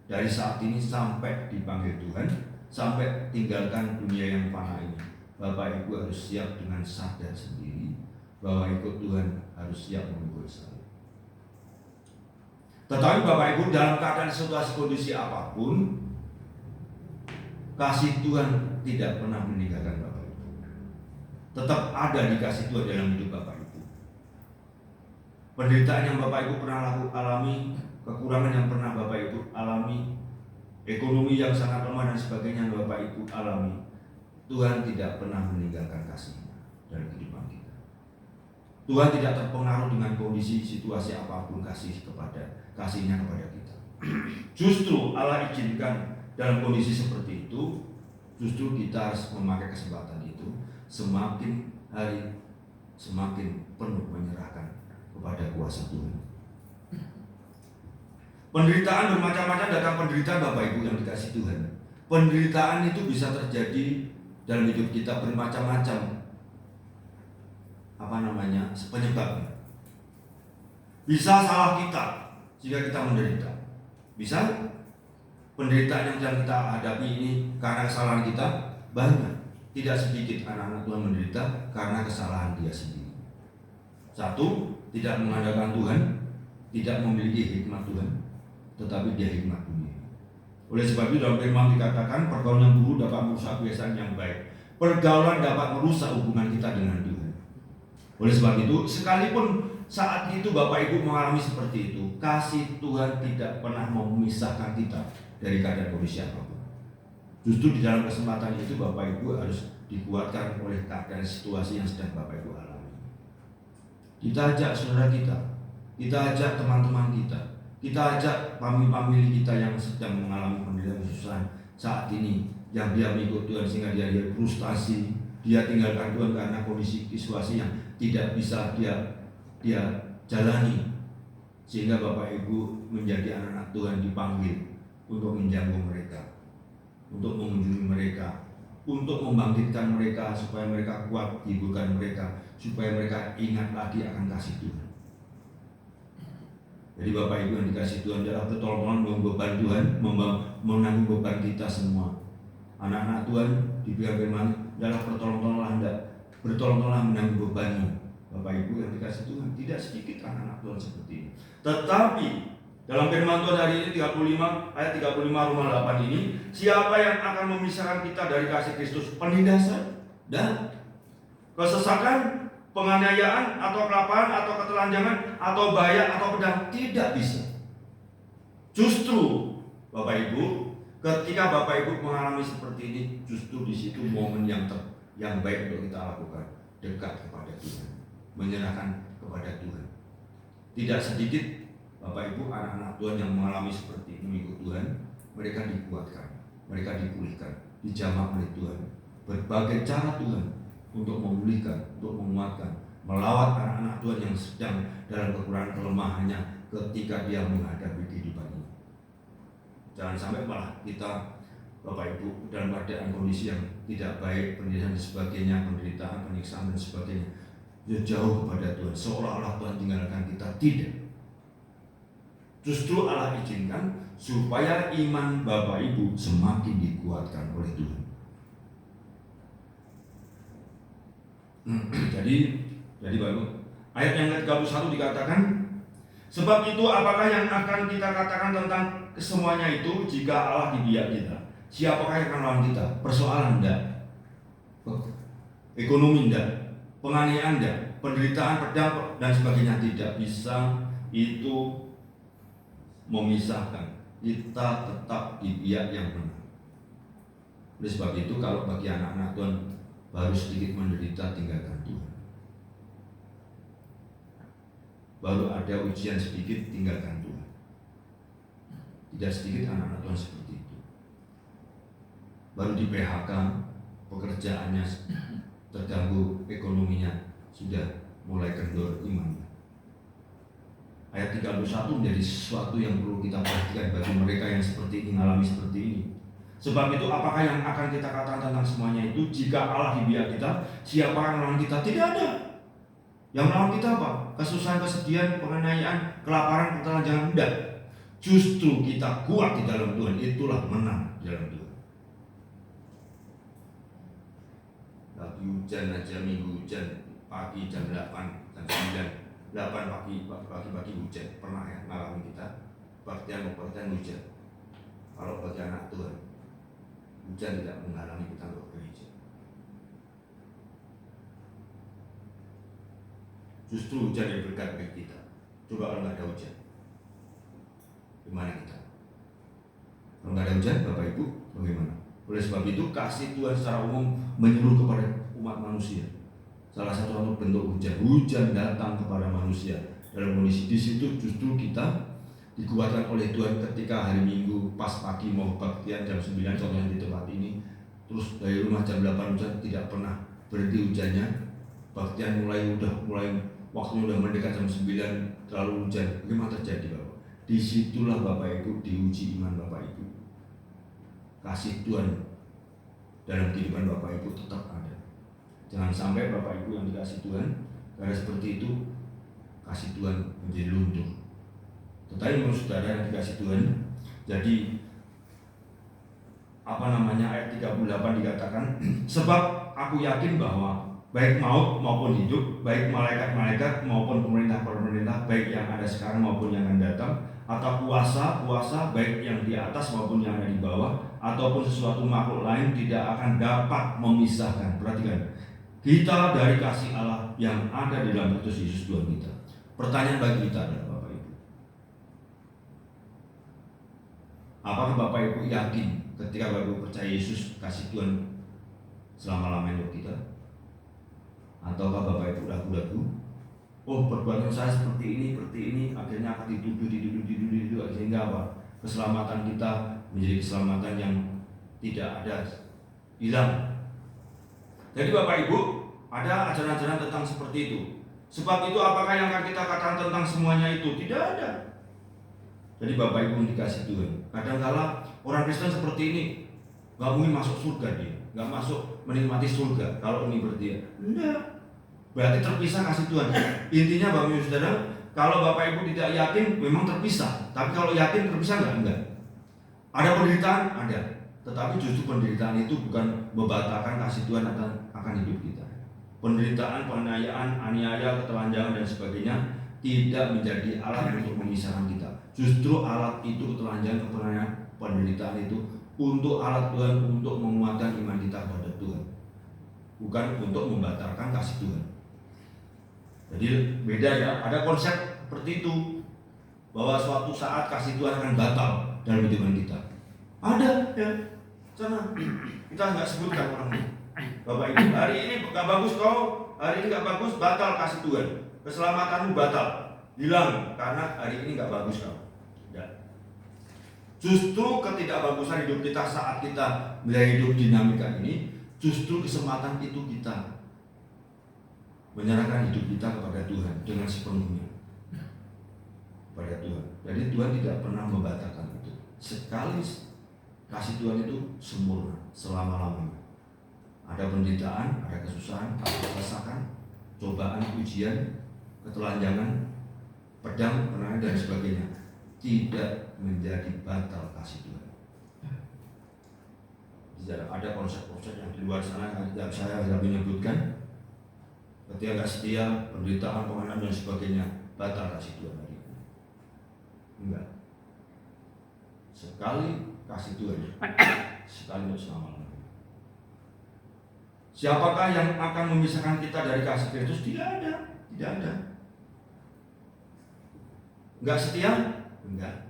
Dari saat ini sampai dipanggil Tuhan, sampai tinggalkan dunia yang fana ini, Bapak Ibu harus siap dengan sadar sendiri bahwa ikut Tuhan harus siap memikul salib. Tetapi Bapak Ibu dalam keadaan situasi kondisi apapun, kasih Tuhan tidak pernah meninggalkan Bapak Ibu. Tetap ada di kasih Tuhan dalam hidup Bapak Ibu. Penderitaan yang Bapak Ibu pernah alami, kekurangan yang pernah Bapak Ibu alami, ekonomi yang sangat lemah dan sebagainya yang Bapak Ibu alami, Tuhan tidak pernah meninggalkan kasih-Nya dalam kehidupan kita. Tuhan tidak terpengaruh dengan kondisi situasi apapun kasih-Nya kepada kita. Justru Allah izinkan dalam kondisi seperti itu, justru kita harus memakai kesempatan itu, semakin hari semakin penuh menyerahkan kepada kuasa Tuhan. Penderitaan bermacam-macam, datang penderitaan Bapak Ibu yang dikasih Tuhan. Penderitaan itu bisa terjadi dalam hidup kita bermacam-macam penyebabnya. Bisa salah kita jika kita menderita. Bisa penderitaan yang kita hadapi ini karena kesalahan kita banyak. Tidak sedikit anak-anak Tuhan menderita karena kesalahan dia sendiri. Satu, tidak mengandalkan Tuhan, tidak memiliki hikmat Tuhan, tetapi dia hikmat dunia. Oleh sebab itu dalam firman dikatakan pergaulan yang buruk dapat merusak kebiasaan yang baik. Pergaulan dapat merusak hubungan kita dengan Tuhan. Oleh sebab itu, sekalipun saat itu Bapak Ibu mengalami seperti itu, kasih Tuhan tidak pernah memisahkan kita dari keadaan kondisi apapun. Justru di dalam kesempatan itu Bapak Ibu harus dikuatkan oleh keadaan situasi yang sedang Bapak Ibu alami. Kita ajak saudara kita ajak teman-teman kita ajak famili kita yang sedang mengalami penderitaan kesusahan saat ini, yang dia mengikut Tuhan sehingga dia frustasi, dia tinggalkan Tuhan karena kondisi situasi yang tidak bisa dia jalani, sehingga Bapak Ibu menjadi anak-anak Tuhan dipanggil untuk menjangkau mereka, untuk mengunjungi mereka, untuk membangkitkan mereka supaya mereka kuat, hiburkan mereka, supaya mereka ingat lagi akan kasih Tuhan. Jadi Bapak Ibu yang dikasih Tuhan adalah pertolongan membeban Tuhan, menanggung beban kita semua. Anak-anak Tuhan diberikan firman adalah bertolong-tolonglah menanggung bebanmu. Bapak Ibu yang dikasih Tuhan, tidak sedikit anak-anak Tuhan seperti ini. Tetapi dalam firman Tuhan hari ini 35 ayat 35 Roma 8 ini, siapa yang akan memisahkan kita dari kasih Kristus? Penindasan dan kesesakan, penganiayaan atau kelaparan atau ketelanjangan atau bahaya atau pedang? Tidak bisa. Justru Bapak Ibu, ketika Bapak Ibu mengalami seperti ini, justru di situ momen yang baik untuk kita lakukan, dekat kepada Tuhan, menyerahkan kepada Tuhan. Tidak sedikit Bapak Ibu anak-anak Tuhan yang mengalami seperti ini mengikut Tuhan, mereka dikuatkan, mereka dipulihkan, dijamah oleh Tuhan. Berbagai cara Tuhan untuk memulihkan, untuk menguatkan, melawat anak-anak Tuhan yang sedang dalam kekurangan kelemahannya ketika dia menghadapi kehidupan ini. Jangan sampai malah kita Bapak Ibu dalam keadaan kondisi yang tidak baik, penderitaan dan sebagainya, penderitaan, penyiksaan dan sebagainya, jauh kepada Tuhan, seolah-olah Tuhan tinggalkan kita. Tidak. Justru Allah izinkan supaya iman Bapak Ibu semakin dikuatkan oleh Tuhan. Jadi Bapak, ayat yang ke-31 dikatakan, sebab itu apakah yang akan kita katakan tentang kesemuanya itu? Jika Allah di pihak kita, siapakah yang akan lawan kita? Persoalan enggak, ekonomi enggak, penganiayaan enggak, penderitaan, pedang dan sebagainya tidak bisa itu memisahkan kita, tetap di pihak yang benar. Oleh sebab itu kalau bagi anak-anak Tuhan baru sedikit menderita, tinggalkan Tuhan. baru ada ujian sedikit, tinggalkan Tuhan. Tidak sedikit anak-anak Tuhan seperti itu. Baru di PHK, pekerjaannya terganggu, ekonominya sudah mulai kendor imannya. Ayat 31 menjadi sesuatu yang perlu kita perhatikan bagi mereka yang seperti ini, mengalami seperti ini. Sebab itu apakah yang akan kita katakan tentang semuanya itu? Jika Allah di pihak kita, siapa yang melawan kita? Tidak ada. Yang melawan kita apa? Kesusahan, kesedihan, penganiayaan, kelaparan, ketelanjangan. Tidak. Justru kita kuat di dalam Tuhan. Itulah menang di dalam Tuhan. Lagi hujan aja, minggu hujan, pagi jam 8, jam 9, 8 pagi hujan. Pernah ya mengalami kita? Baktian hujan. Kalau bagi anak Tuhan, hujan tidak menghalangi kita untuk gereja. Justru hujan yang berkat bagi kita. Coba kalau nggak ada hujan, gimana kita? Kalau nggak ada hujan, Bapak Ibu, bagaimana? Oleh sebab itu, kasih Tuhan secara umum menyeluruh kepada umat manusia. Salah satu bentuk hujan datang kepada manusia. Dalam kondisi di situ justru kita dikuatkan oleh Tuhan ketika hari Minggu pas pagi mau kebaktian jam 9 contohnya di tempat ini, terus dari rumah jam 8 hujan tidak pernah berhenti hujannya. Baktian mulai waktunya udah mendekat jam 9 terlalu hujan. Bagaimana terjadi Bapak? Disitulah Bapak Ibu diuji iman Bapak Ibu. Kasih Tuhan dalam kehidupan Bapak Ibu tetap ada. Jangan sampai Bapak Ibu yang dikasih Tuhan karena seperti itu kasih Tuhan menjadi luntur. Tetapi menurut saudara yang dikasih Tuhan, jadi ayat 38 dikatakan, sebab aku yakin bahwa baik maut maupun hidup, baik malaikat-malaikat maupun pemerintah-pemerintah, baik yang ada sekarang maupun yang akan datang, atau kuasa-kuasa baik yang di atas maupun yang ada di bawah, ataupun sesuatu makhluk lain tidak akan dapat memisahkan. Perhatikan, kita dari kasih Allah yang ada di dalam Kristus Yesus Tuhan kita. Pertanyaan bagi kita adalah, Bapak Ibu, apakah Bapak Ibu yakin ketika Bapak Ibu percaya Yesus kasih Tuhan selama-lamanya untuk kita? Ataukah Bapak Ibu ragu-ragu? Oh, perbuatan saya seperti ini, akhirnya akan dituduh, sehingga apa? Keselamatan kita menjadi keselamatan yang tidak ada, hilang. Jadi Bapak Ibu, ada ajaran-ajaran tentang seperti itu. Sebab itu apakah yang akan kita katakan tentang semuanya itu? Tidak ada. Jadi Bapak Ibu dikasih Tuhan, kadang-kala orang Kristen seperti ini nggak mungkin masuk surga dia, nggak masuk menikmati surga kalau ini berdia. Enggak. Berarti terpisah kasih Tuhan. Intinya Bapak Ibu Saudara, kalau Bapak Ibu tidak yakin memang terpisah. Tapi kalau yakin terpisah enggak? Ada penderitaan? Ada. Tetapi justru penderitaan itu bukan membatalkan kasih Tuhan akan hidup kita. Penderitaan, penganiayaan, aniaya, ketelanjangan dan sebagainya tidak menjadi alat untuk memisahkan kita. Justru alat itu, ketelanjangan, kepenganiayaan, penderitaan itu untuk alat Tuhan untuk menguatkan iman kita kepada Tuhan. Bukan untuk membatalkan kasih Tuhan. Jadi beda ya, ada konsep seperti itu bahwa suatu saat kasih Tuhan akan batal dalam hidup kita. Ada ya, sana kita nggak sebutkan orangnya. Bapak Ibu, hari ini nggak bagus kau, hari ini nggak bagus, batal kasih Tuhan, keselamatanmu batal, hilang karena hari ini nggak bagus kau. Ya. Justru ketidakbagusan hidup kita saat kita mulai hidup dinamika ini, justru kesempatan itu kita menyerahkan hidup kita kepada Tuhan dengan sepenuhnya kepada Tuhan. Jadi Tuhan tidak pernah membatalkan itu. Sekali kasih Tuhan itu sempurna selama-lamanya. Ada penderitaan, ada kesusahan, ada kesesakan, cobaan, ujian, ketelanjangan, pedang, penangan dan sebagainya, tidak menjadi batal kasih Tuhan. Ada konsep-konsep yang di luar sana yang saya tidak menyebutkan. Ketika nggak setia, penderitaan, penganiayaan dan sebagainya, batal kasih Tuhan hari ini. Enggak. Sekali kasih Tuhan, sekali untuk selama-lamanya. Siapakah yang akan memisahkan kita dari kasih Kristus? Tidak ada, tidak ada. Enggak setia? Enggak.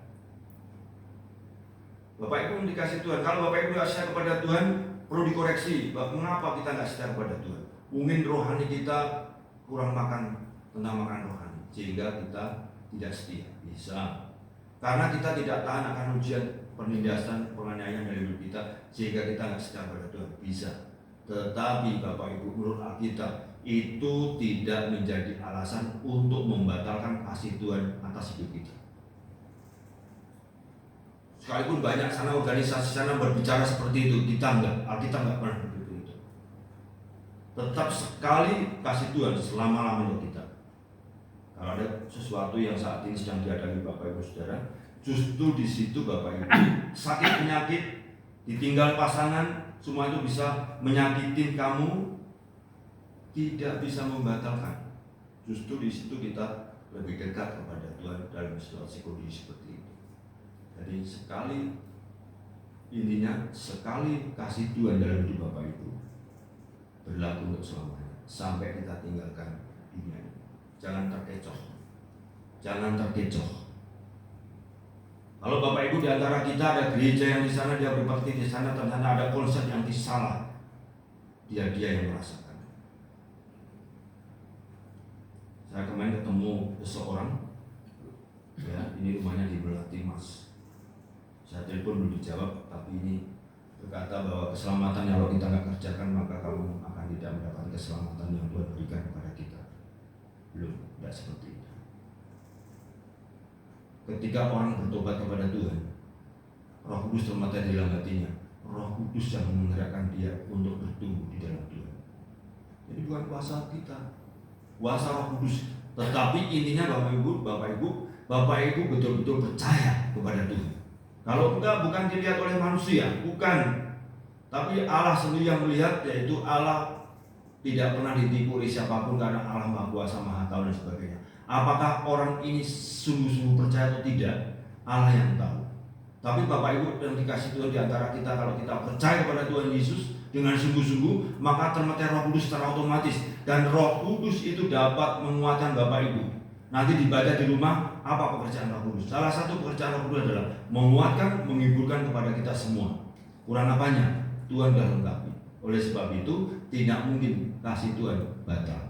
Bapak Ibu dikasih Tuhan. Kalau Bapak Ibu nggak setia kepada Tuhan, perlu dikoreksi. Mengapa kita nggak setia kepada Tuhan? Mungkin rohani kita kurang makan tentang makan rohani. sehingga kita tidak setia. Bisa. Karena kita tidak tahan akan ujian, penindasan, penganiayaan dari hidup kita, sehingga kita nggak setia pada Tuhan. Bisa. Tetapi Bapak Ibu, menurut Alkitab itu tidak menjadi alasan untuk membatalkan kasih Tuhan atas hidup kita. Sekalipun banyak sana organisasi sana berbicara seperti itu, kita enggak. Alkitab enggak pernah begitu itu. Tetap sekali kasih Tuhan selama-lamanya kita. Kalau ada sesuatu yang saat ini sedang dihadapi Bapak Ibu Saudara, justru di situ Bapak Ibu, sakit penyakit, ditinggal pasangan, semua itu bisa menyakitin kamu, tidak bisa membatalkan. Justru di situ kita lebih dekat kepada Tuhan dalam situasi kondisi seperti itu. Jadi sekali kasih Tuhan dalam hidup Bapak Ibu berlaku untuk selamanya sampai kita tinggalkan dunia ini. Jangan terkecoh. Kalau Bapak Ibu di antara kita ada gereja yang di sana, dia berbakti di sana, ternyata ada konsep yang salah, dia yang merasakan. Saya kemarin ketemu seseorang, ya ini rumahnya di Melati Mas. Saya telepon belum dijawab, tapi ini berkata bahwa keselamatan kalau kita nggak kerjakan maka kamu akan tidak mendapatkan keselamatan yang Tuhan berikan kepada kita. Belum, tidak seperti itu. Ketika orang bertobat kepada Tuhan, Roh Kudus termata di dalam hatinya. Roh Kudus yang menggerakkan dia untuk bertumbuh di dalam Tuhan. Jadi bukan kuasa kita, kuasa Roh Kudus. Tetapi intinya Bapak Ibu betul-betul percaya kepada Tuhan. Kalau enggak, bukan dilihat oleh manusia, bukan. Tapi Allah sendiri yang melihat, yaitu Allah tidak pernah ditipu oleh siapapun karena Allah Maha Kuasa, Maha Tahu dan sebagainya. Apakah orang ini sungguh-sungguh percaya atau tidak? Allah yang tahu. Tapi Bapak Ibu yang dikasih Tuhan di antara kita, kalau kita percaya kepada Tuhan Yesus dengan sungguh-sungguh, maka termeter Roh Kudus secara otomatis. Dan Roh Kudus itu dapat menguatkan Bapak Ibu. Nanti dibaca di rumah, apa pekerjaan Roh Kudus? Salah satu pekerjaan Roh Kudus adalah menguatkan, menghiburkan kepada kita semua. Kurang apanya? Tuhan sudah lengkapi. Oleh sebab itu, tidak mungkin kasih Tuhan batal.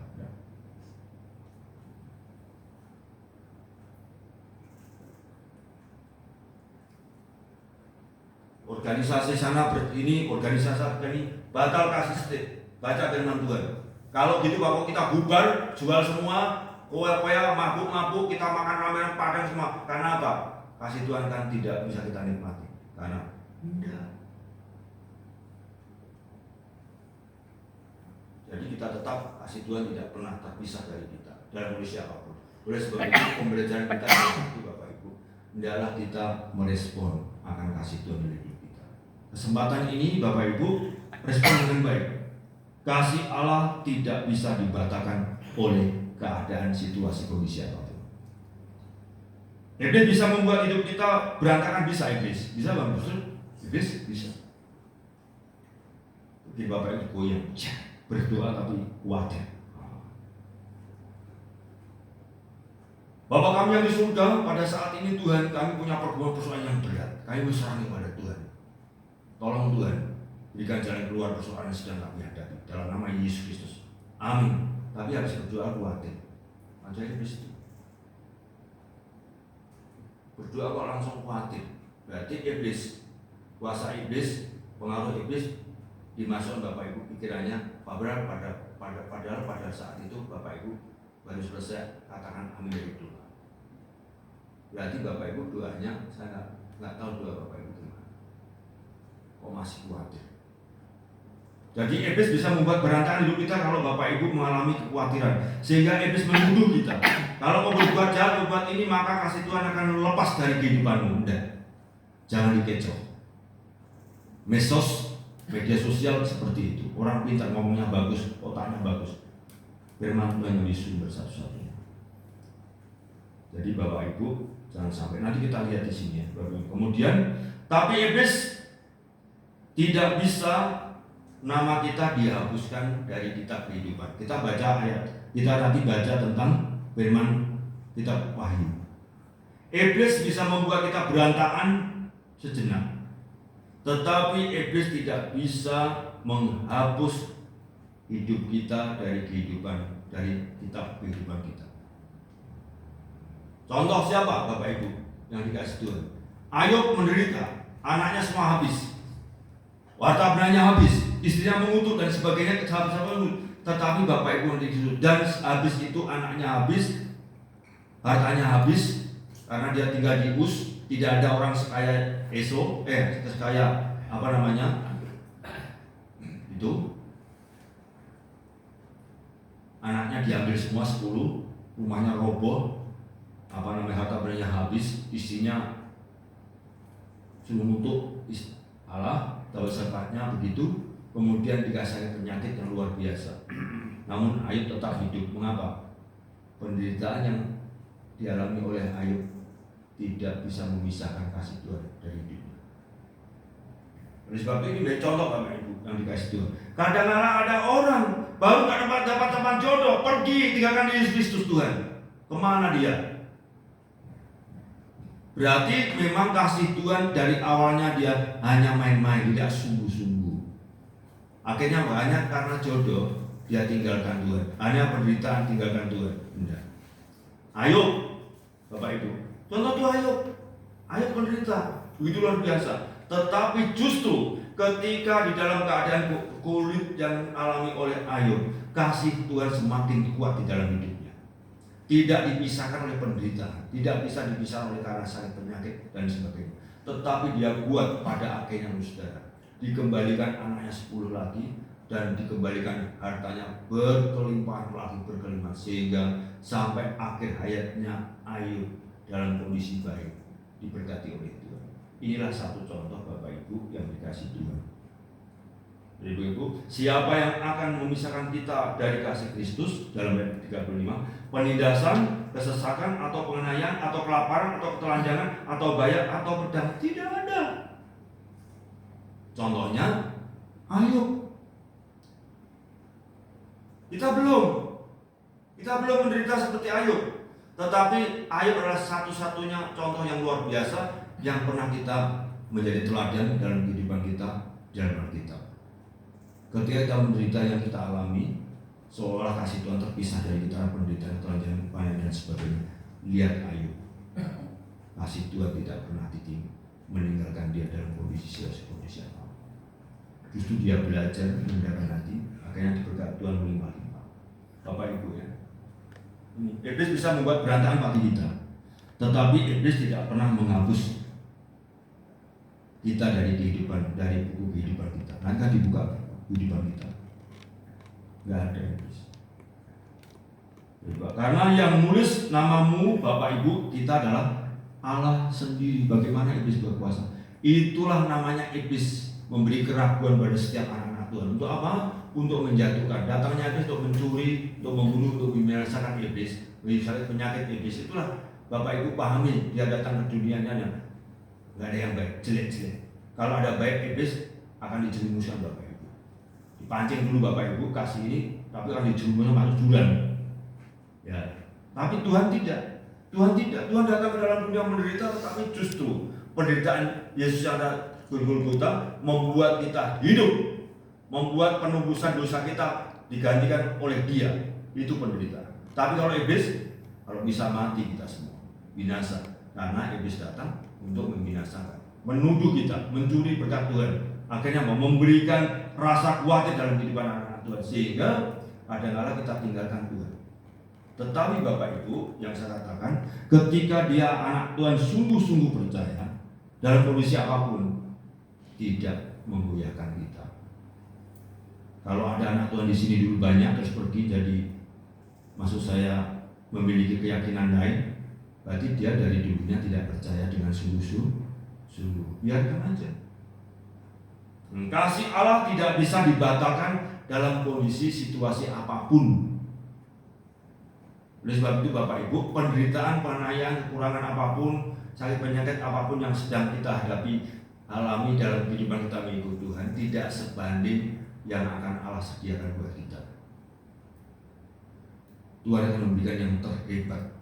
Organisasi sana ini, organisasi ini batal kasih setik, baca firman Tuhan. Kalau gitu Bapak kita bubar, jual semua, koya mabuk, kita makan ramen padang semua. Karena apa? Kasih Tuhan kan tidak bisa kita nikmati. Karena tidak. Jadi kita tetap kasih Tuhan tidak pernah terpisah dari kita dalam kondisi apapun. Oleh sebab itu pembelajaran kita itu Bapak Ibu, hendaklah kita merespon akan kasih Tuhan dari kita. Kesempatan ini Bapak Ibu respon dengan baik. Kasih Allah tidak bisa dibatalkan oleh keadaan, situasi, kondisi apapun. Iblis bisa membuat hidup kita berantakan, bisa iblis. Bisa Bang Busur? Iblis bisa. Jadi Bapak Ibu goyang, berdoa tapi khawatir. Bapak kami yang di surga, pada saat ini Tuhan kami punya persoalan yang berat. Kami berserah kepada Tuhan. Tolong Tuhan, berikan jalan keluar persoalan yang sedang kami hadapi dalam nama Yesus Kristus. Amin. Tapi harus berdoa khawatir. Aja iblis itu. Berdoa kok langsung khawatir. Berarti iblis, kuasa iblis, pengaruh iblis dimasukkan Bapak Ibu pikirannya. Padahal pada saat itu Bapak Ibu baru selesai katakan amin dari doa. Berarti Bapak Ibu doanya saya nggak tahu doa Bapak Ibu gimana. Kok masih khawatir? Jadi iblis bisa membuat berantakan hidup kita kalau Bapak Ibu mengalami kekhawatiran, sehingga iblis menuduh kita. Kalau kau berbuat jahat, berbuat ini, maka kasih Tuhan akan lepas dari kehidupanmu. Udah, jangan dikecoh. Mesos, media sosial seperti itu. Orang pintar ngomongnya bagus, otaknya bagus. Firman Tuhan yang sumber satu-satunya. Jadi Bapak Ibu jangan sampai, nanti kita lihat di sini ya. Kemudian, tapi iblis tidak bisa nama kita dihapuskan dari kitab kehidupan. Kita baca ayat, kita nanti baca tentang firman kitab Wahyu. Iblis bisa membuat kita berantakan sejenak, tetapi iblis tidak bisa menghapus hidup kita dari kehidupan, dari kitab kehidupan kita. Contoh siapa Bapak Ibu yang dikasih Tuhan? Ayub menderita, anaknya semua habis, harta bendanya habis, istrinya mengutuk dan sebagainya, tetapi Bapak Ibu dikasih dan habis itu anaknya habis, hartanya habis, karena dia tinggal di Uz, tidak ada orang sekaya sekaya itu, anaknya diambil semua 10, rumahnya roboh, harta bendanya habis, istrinya suruh ngutuk Allah, sepatnya begitu, kemudian dikasih penyakit yang luar biasa. Namun Ayub tetap hidup. Mengapa? Penderitaan yang dialami oleh Ayub tidak bisa memisahkan kasih Tuhan dari hidupnya. Oleh sebab itu ini contoh Bapak Ibu yang dikasih Tuhan. Kadang-kadang ada orang baru dapat teman jodoh, pergi tinggalkan Yesus Kristus Tuhan. Kemana dia? Berarti memang kasih Tuhan dari awalnya dia hanya main-main, tidak sungguh-sungguh. Akhirnya banyak karena jodoh dia tinggalkan Tuhan, hanya penderitaan tinggalkan Tuhan. Tidak. Ayub, Bapak Ibu, contoh tuh Ayub menderita, begitu luar biasa. Tetapi justru ketika di dalam keadaan kulit yang alami oleh Ayub, kasih Tuhan semakin kuat di dalam hidupnya. Tidak dipisahkan oleh penderitaan, tidak bisa dipisahkan oleh karena sakit penyakit dan sebagainya. Tetapi dia kuat pada akhirnya, saudara. Dikembalikan anaknya 10 lagi dan dikembalikan hartanya berkelimpahan lagi berkelimpahan, sehingga sampai akhir hayatnya Ayub dalam kondisi baik, diberkati oleh Tuhan. Inilah satu contoh Bapak Ibu yang dikasih Tuhan. Jadi Ibu, siapa yang akan memisahkan kita dari kasih Kristus? Dalam ayat 35, penindasan, kesesakan, atau penganiayaan, atau kelaparan, atau ketelanjangan, atau bayar, atau pedang, tidak ada. Contohnya Ayub. Kita belum menderita seperti Ayub, tetapi Ayub adalah satu-satunya contoh yang luar biasa yang pernah kita menjadi teladan dalam kehidupan kita dalam Alkitab. Ketika kita menderita yang kita alami, seolah kasih Tuhan terpisah dari kita, penderitaan, telanjangan, panen dan sebagainya. Lihat Ayub, kasih Tuhan tidak pernah meninggalkan dia dalam kondisi apa. Justru dia belajar mengendalikan hati, akhirnya diberkati Tuhan melimpah-limpah. Bapak Ibu ya, iblis bisa membuat berantakan bagi kita, tetapi iblis tidak pernah menghapus kita dari kehidupan, dari buku kehidupan kita. Nanti dibuka kehidupan kita, nggak ada iblis. Karena yang menulis namamu Bapak Ibu kita adalah Allah sendiri. Bagaimana iblis berkuasa? Itulah namanya iblis, memberi keraguan pada setiap anak-anak Tuhan. Untuk apa? Untuk menjatuhkan. Datangnya iblis untuk mencuri, untuk membunuh, untuk membinasakan iblis, penyakit iblis. Itulah Bapak Ibu pahami, dia datang ke dunianya nggak ada yang baik, jelek-jelek. Kalau ada baik, iblis akan dijerumuskan Bapak Ibu. Dipancing dulu Bapak Ibu, kasih ini, tapi akan dijerumuskan masuk jurang. Ya. Tapi Tuhan tidak. Tuhan datang ke dalam dunia menderita, tetapi justru penderitaan Yesus yang ada di Golgota membuat kita hidup, membuat penebusan dosa kita digantikan oleh Dia. Itu penderitaan. Tapi kalau iblis, kalau bisa mati kita semua, binasa. Karena iblis datang untuk membinasakan, menuduh kita, mencuri berkat Tuhan. Akhirnya memberikan rasa khawatir dalam kehidupan anak-anak Tuhan, sehingga kadang-kadang kita tinggalkan Tuhan. Tetapi Bapak Ibu yang saya katakan, ketika dia anak Tuhan sungguh-sungguh percaya dalam kondisi apapun, tidak menggoyahkan kita. Kalau ada anak Tuhan di sini dulu banyak terus pergi jadi, maksud saya memiliki keyakinan lain, berarti dia dari dulunya tidak percaya dengan sungguh-sungguh. Biarkan aja. Kasih Allah tidak bisa dibatalkan dalam kondisi situasi apapun. Oleh sebab itu Bapak Ibu, penderitaan, penganiayaan, kekurangan apapun, sakit penyakit apapun yang sedang kita alami dalam kehidupan kita mengikut Tuhan, tidak sebanding yang akan Allah sediakan buat kita. Tuhan akan memberikan yang terhebat.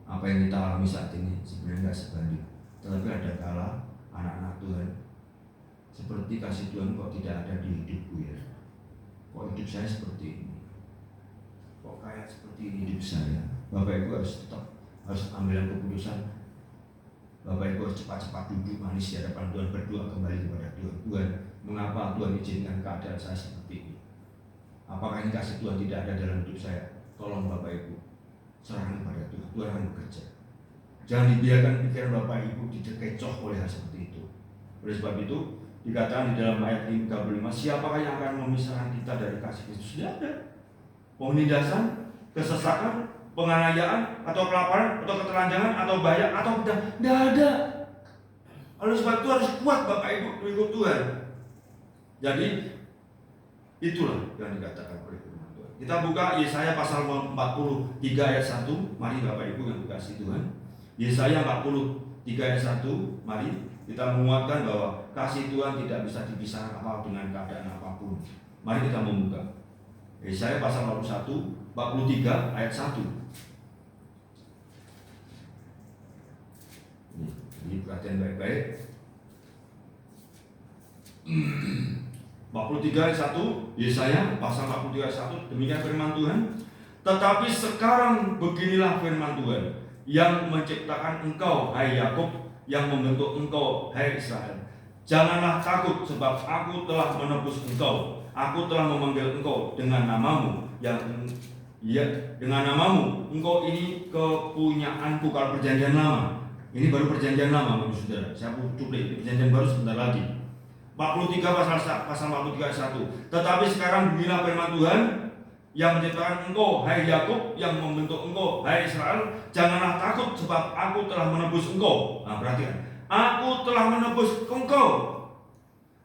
Apa yang kita alami saat ini sebenarnya tidak sebanding. Tetapi ada kala anak-anak Tuhan seperti kasih Tuhan kok tidak ada di hidupku ya. Kok hidup saya seperti ini? Kok kayak seperti ini hidup saya? Bapak Ibu harus ambil keputusan. Bapak Ibu harus cepat-cepat duduk manis di hadapan Tuhan, berdoa kembali kepada Tuhan. Tuhan, mengapa Tuhan izinkan keadaan saya seperti ini? Apakah ini kasih Tuhan tidak ada dalam hidup saya? Tolong Bapak Ibu serahkan kepada Tuhan. Tuhan akan bekerja. Jangan dibiarkan pikiran Bapak Ibu dikecoh oleh hal seperti itu. Oleh sebab itu dikatakan di dalam ayat 35, siapakah yang akan memisahkan kita dari kasih Kristus? Tidak ada. Penindasan, kesesakan, penganiayaan, atau kelaparan, atau ketelanjangan, atau bahaya, atau tidak ada. Oleh sebab itu harus kuat Bapak Ibu mengikut Tuhan. Jadi itulah yang dikatakan oleh firman Tuhan. Kita buka Yesaya pasal 43 ayat 1. Mari Bapak Ibu yang dikasihi Tuhan. Yesaya 43 ayat 1. Mari kita menguatkan bahwa kasih Tuhan tidak bisa dipisahkan apa dengan keadaan apapun. Mari kita membuka Yesaya pasal 43 ayat 1. Ini perhatian baik-baik. 43 ayat 1, Yesaya pasal 43 ayat 1, demikian firman Tuhan. Tetapi sekarang beginilah firman Tuhan, yang menciptakan engkau, hai Yakub, yang membentuk engkau, hai Israel. Janganlah takut, sebab aku telah menebus engkau. Aku telah memanggil engkau dengan namamu, dengan namamu. Engkau ini kepunyaanku. Kalau perjanjian lama, ini baru perjanjian lama, Bapak Saudara. Saya cuplik, perjanjian baru sebentar lagi. 43 pasal 43 ayat 1. Tetapi sekarang beginilah firman Tuhan, yang menciptakan engkau, hai Yakub, yang membentuk engkau, hai Israel. Janganlah takut, sebab aku telah menebus engkau. Nah, perhatikan, aku telah menebus engkau.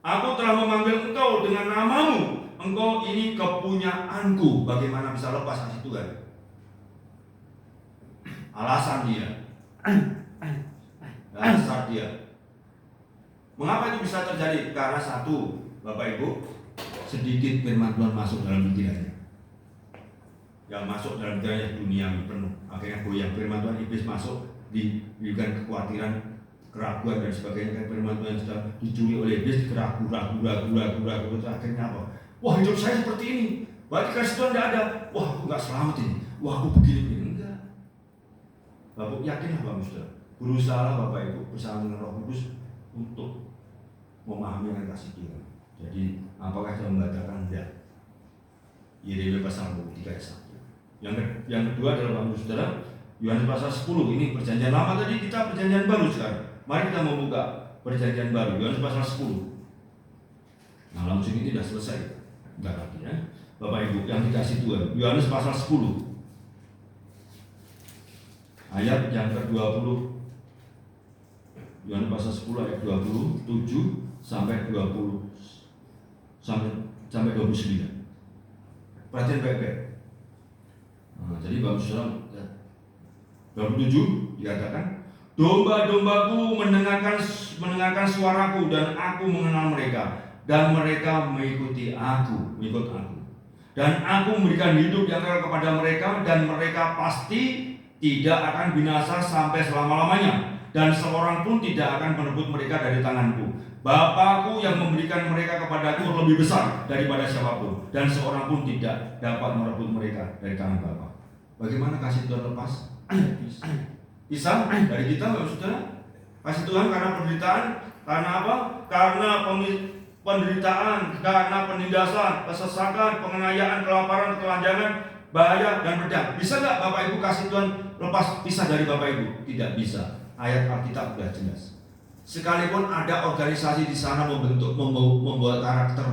Aku telah memanggil engkau dengan namamu. Engkau ini kepunyaanku. Bagaimana bisa lepas kasih Tuhan? Alasan dia. Dasar dia. Mengapa itu bisa terjadi? Karena satu, Bapak Ibu, sedikit firman Tuhan masuk dalam pikirannya. Yang masuk dalam pikirannya duniawi penuh. Akhirnya goyang. Firman Tuhan, iblis masuk, diberikan kekhawatiran, keraguan dan sebagainya. Firman Tuhan sudah dicuri oleh iblis, ragu. Akhirnya apa? Wah, hidup saya seperti ini. Berarti kasih Tuhan tidak ada. Wah, aku nggak selamat ini. Wah, aku begini. Enggak. Bapak yakinlah Bapak Saudara. Berusaha Bapak Ibu bersama dengan Roh Kudus untuk memahami dengan kasih Tuhan. Jadi, apakah saya membatalkan? Tidak. Yeremia pasal 23 ayat 1. Yang kedua adalah Bapak Saudara, Yohanes pasal 10. Ini perjanjian lama tadi, kita perjanjian baru sekarang. Mari kita membuka perjanjian baru, Yohanes pasal 10. Nah, langsung ini sudah selesai. Enggak lagi ya. Bapak Ibu yang dikasih Tuhan, Yohanes pasal 10. Ayat yang ke-20. Yohanes pasal 10 ayat 27 sampai 20 sampai 29. Perhatian baik-baik. Nah, jadi Bapak Saudara, 27 dikatakan, domba-dombaku mendengarkan suaraku, dan aku mengenal mereka, dan mereka mengikuti aku, mengikut aku. Dan aku memberikan hidup yang kekal kepada mereka, dan mereka pasti tidak akan binasa sampai selama-lamanya, dan seorang pun tidak akan merebut mereka dari tanganku. Bapakku yang memberikan mereka kepadaku lebih besar daripada siapapun, dan seorang pun tidak dapat merebut mereka dari tangan Bapa. Bagaimana kasih Tuhan lepas? Bisa dari kita, Bapak Saudara. Kasih Tuhan karena penderitaan, karena apa? Karena penderitaan, karena penindasan, kesesakan, penganiayaan, kelaparan, ketelanjangan, bahaya dan pedang. Bisa nggak Bapak Ibu kasih Tuhan lepas pisah dari Bapak Ibu? Tidak bisa. Ayat Alkitab sudah jelas. Sekalipun ada organisasi di sana membuat karakter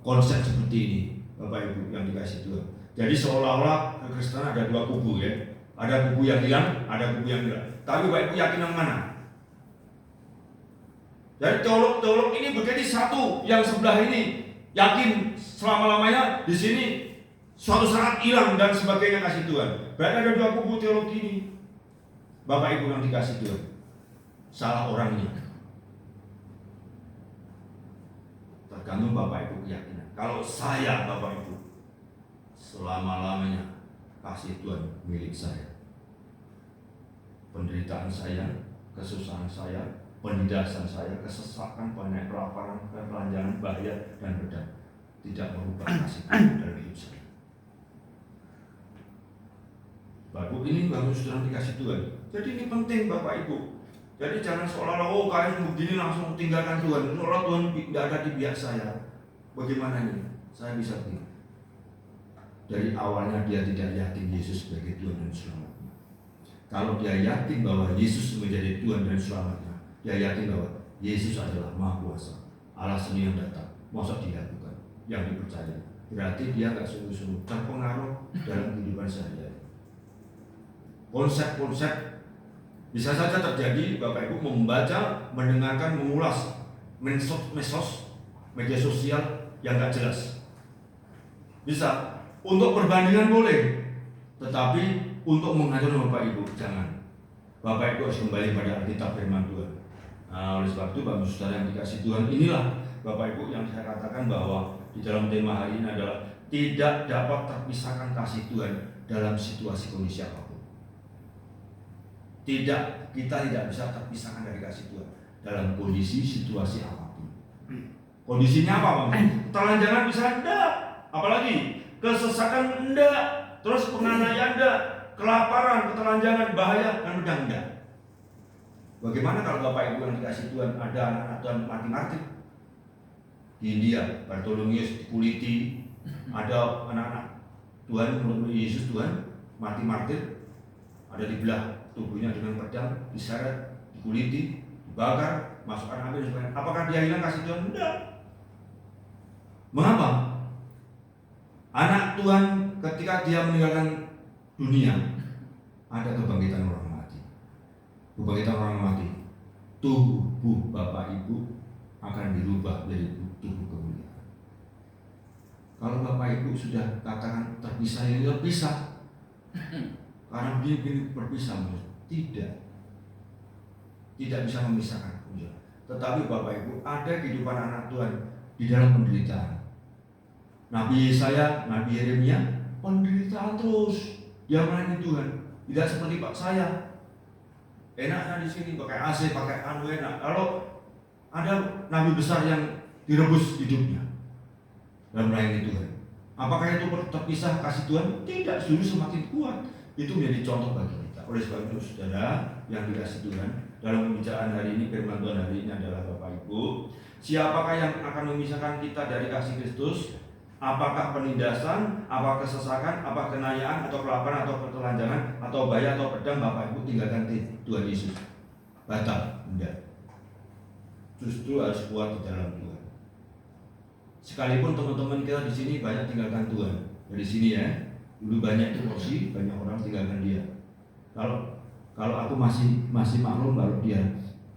konsep seperti ini, Bapak Ibu yang dikasih Tuhan. Jadi seolah-olah kekristenan ada dua kubu ya. Ada kubu yang hilang, ada kubu yang enggak. Tapi Bapak Ibu yakin yang mana? Jadi teolog ini menjadi satu, yang sebelah ini yakin selama-lamanya, di sini suatu saat hilang dan sebagainya kasih Tuhan. Berarti ada dua kubu teologi ini. Bapak Ibu yang dikasih Tuhan, salah orangnya. Tergantung Bapak Ibu keyakinan. Kalau saya Bapak Ibu, selama-lamanya kasih Tuhan milik saya. Penderitaan saya, kesusahan saya, penindasan saya, kesesakan, banyak kelaparan, ketelanjangan, bahaya dan pedang tidak merubah kasih Tuhan dalam hidup saya. Bapak Ibu, ini bagus sudah dikasih Tuhan. Jadi ini penting Bapak Ibu. Jadi jangan seolah-olah kalian begini langsung tinggalkan Tuhan. Seolah Tuhan tidak ada di pihak saya. Bagaimana ini? Saya bisa begini. Dari awalnya dia tidak yakin Yesus sebagai Tuhan dan Selamatnya. Kalau dia yakin bahwa Yesus menjadi Tuhan dan Selamatnya, dia yakin bahwa Yesus adalah Maha Kuasa, Allah sendiri yang datang. Masa dilakukan, yang dipercaya. Berarti dia nggak sungguh-sungguh terpengaruh dalam kehidupan sehari-hari. Konsep-konsep bisa saja terjadi. Bapak Ibu membaca, mendengarkan, mengulas media sosial yang nggak jelas. Bisa untuk perbandingan boleh, tetapi untuk mengatur Bapak Ibu jangan. Bapak Ibu harus kembali pada Alkitab firman Tuhan. Nah, oleh sebab itu Bapak Saudara yang dikasih Tuhan, inilah Bapak Ibu yang saya katakan bahwa di dalam tema hari ini adalah tidak dapat terpisahkan kasih Tuhan dalam situasi kondisi apapun. Kita tidak bisa terpisahkan dari kasih Tuhan dalam kondisi situasi apapun. Kondisinya apa Bang? Telanjangan bisa enggak, apalagi kesesakan enggak, terus penganiayaan enggak, kelaparan, ketelanjangan, bahaya, dan pedang enggak. Bagaimana kalau Bapak Ibu yang dikasih Tuhan ada anak-anak Tuhan mati martir? Di India, Bartolomeus dikuliti, ada anak-anak Tuhan menurut Yesus Tuhan mati martir, ada dibelah tubuhnya dengan pedang, diseret, dikuliti, dibakar, masukkan api dan sebagainya. Apakah dia hilang kasih Tuhan? Tidak. Mengapa? Anak Tuhan ketika dia meninggalkan dunia, ada kebangkitan orang mati. Kebangkitan orang mati, tubuh Bapak Ibu akan dirubah menjadi tubuh kemuliaan. Kalau Bapak Ibu sudah katakan terpisah, ini terpisah. Karena begini berpisah, tidak bisa memisahkan. Tetapi Bapak Ibu, ada kehidupan anak Tuhan di dalam penderitaan. Nabi Yesaya, Nabi Yeremia, penderitaan terus. Dia melayani Tuhan, tidak seperti Pak saya. Enaknya di sini pakai AC, pakai anu enak. Kalau ada nabi besar yang direbus hidupnya dalam melayani Tuhan, apakah itu terpisah kasih Tuhan? Tidak, justru semakin kuat. Itu menjadi contoh bagi kita. Oleh sebab itu saudara yang dikasih Tuhan, dalam pembicaraan hari ini, firman Tuhan hari ini adalah Bapak Ibu, siapakah yang akan memisahkan kita dari kasih Kristus? Apakah penindasan, apakah kesesakan, apakah kenayaan, atau kelaparan, atau ketelanjangan, atau bahaya, atau pedang? Bapak Ibu tinggalkan Tuhan Yesus. Batal, enggak. Justru harus kuat di dalam Tuhan. Sekalipun teman-teman kita di sini banyak tinggalkan Tuhan. Dari sini ya, dulu banyak itu kursi, banyak orang tinggalkan dia. Kalau aku masih maklum kalau dia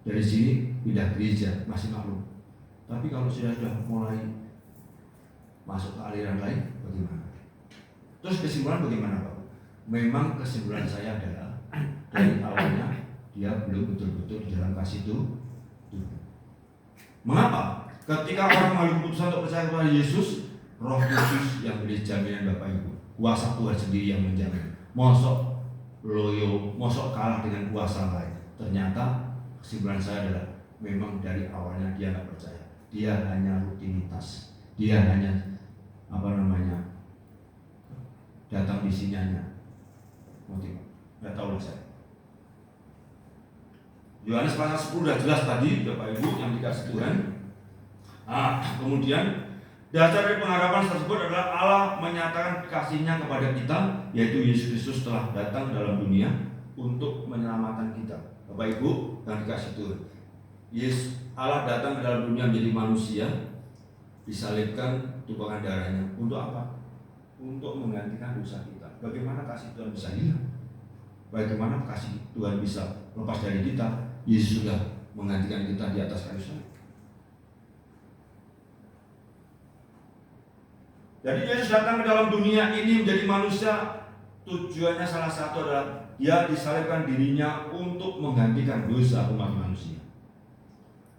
dari sini pindah gereja, masih maklum. Tapi kalau sudah mulai masuk ke aliran lain, bagaimana? Terus kesimpulan bagaimana Pak? Memang kesimpulan saya adalah dari awalnya dia belum betul-betul di dalam kasih Tuhan. Mengapa? Ketika orang mengambil keputusan untuk percaya kepada Yesus, Roh Kudus yang menjadi jaminan Bapak Ibu, kuasa Tuhan sendiri yang menjamin. Mosok loyo, mosok kalah dengan kuasa lain. Ternyata kesimpulan saya adalah memang dari awalnya dia nggak percaya. Dia hanya rutinitas. Dia hanya datang di sininya. Motif, nggak tahu lah saya. Yohanes pasal 10 sudah jelas tadi Bapak Ibu yang dikasih Tuhan. Kemudian dasar dari pengharapan tersebut adalah Allah menyatakan kasih-Nya kepada kita, yaitu Yesus Kristus telah datang dalam dunia untuk menyelamatkan kita. Bapak Ibu yang dikasih Tuhan, Allah datang ke dalam dunia menjadi manusia, disalibkan, tumpahan darahnya. Untuk apa? Untuk menggantikan dosa kita. Bagaimana kasih Tuhan bisa hilang? Bagaimana kasih Tuhan bisa lepas dari kita? Yesus sudah menggantikan kita di atas kayu salib. Jadi Yesus datang ke dalam dunia ini menjadi manusia. Tujuannya salah satu adalah dia disalibkan dirinya untuk menggantikan dosa umat manusia.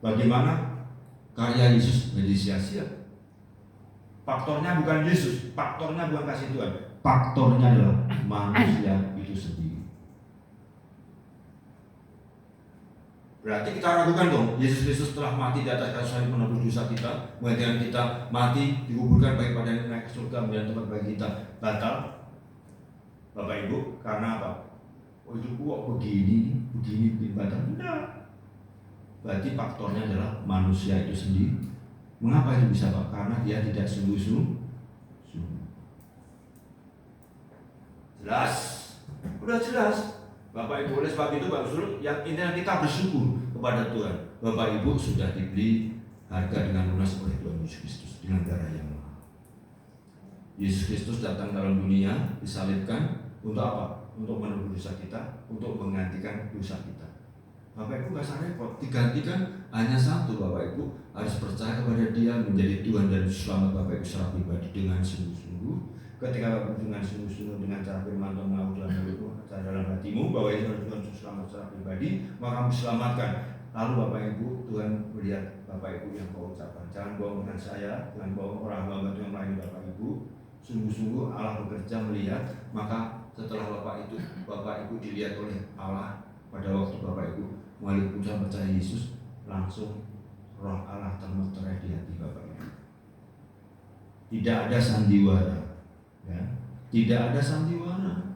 Bagaimana karya Yesus menjadi sia-sia? Faktornya bukan Yesus, faktornya bukan kasih Tuhan, faktornya adalah manusia itu sendiri. Berarti kita ragukan dong, Yesus Kristus telah mati di atas kayu salib menebus dosa kita, menggantikan kita mati, dikuburkan baik pada naik ke surga menjadi tempat bagi kita. Batal? Bapak Ibu, karena apa? Oh hidupku kok begini badan. Enggak. Berarti faktornya adalah manusia itu sendiri. Mengapa itu bisa Pak? Karena dia tidak sungguh-sungguh. Jelas, udah jelas. Bapak Ibu, oleh sebab itu Bapak Ibu, yang intinya kita bersyukur kepada Tuhan. Bapak Ibu sudah dibeli harga dengan lunas oleh Tuhan Yesus Kristus dengan darah yang mahal. Yesus Kristus datang dalam dunia, disalibkan untuk apa? Untuk menebus dosa kita, untuk menggantikan dosa kita. Bapak Ibu nggak usah repot, digantikan hanya satu. Bapak Ibu harus percaya kepada Dia menjadi Tuhan dan Selamat Bapak Ibu secara pribadi dengan sungguh-sungguh. Ketika Bapak Ibu dengan sungguh-sungguh dengan cara firman Tuhan mengaku dalam hidupmu, dalam hatimu bahwa Yesus adalah Tuhan Selamat secara pribadi, maka kamu diselamatkan. Lalu Bapak Ibu, Tuhan melihat Bapak Ibu yang kau ucapkan, jangan bohong dengan saya, jangan bohong orang hamba yang melayani Bapak Ibu. Sungguh-sungguh Allah bekerja melihat, maka setelah Bapak Ibu dilihat oleh Allah pada waktu Bapak Ibu melalui ucapan percaya Yesus, langsung Roh Allah termeterai di hati Bapak Ibu. Tidak ada sandiwara, ya. Tidak ada sandiwara,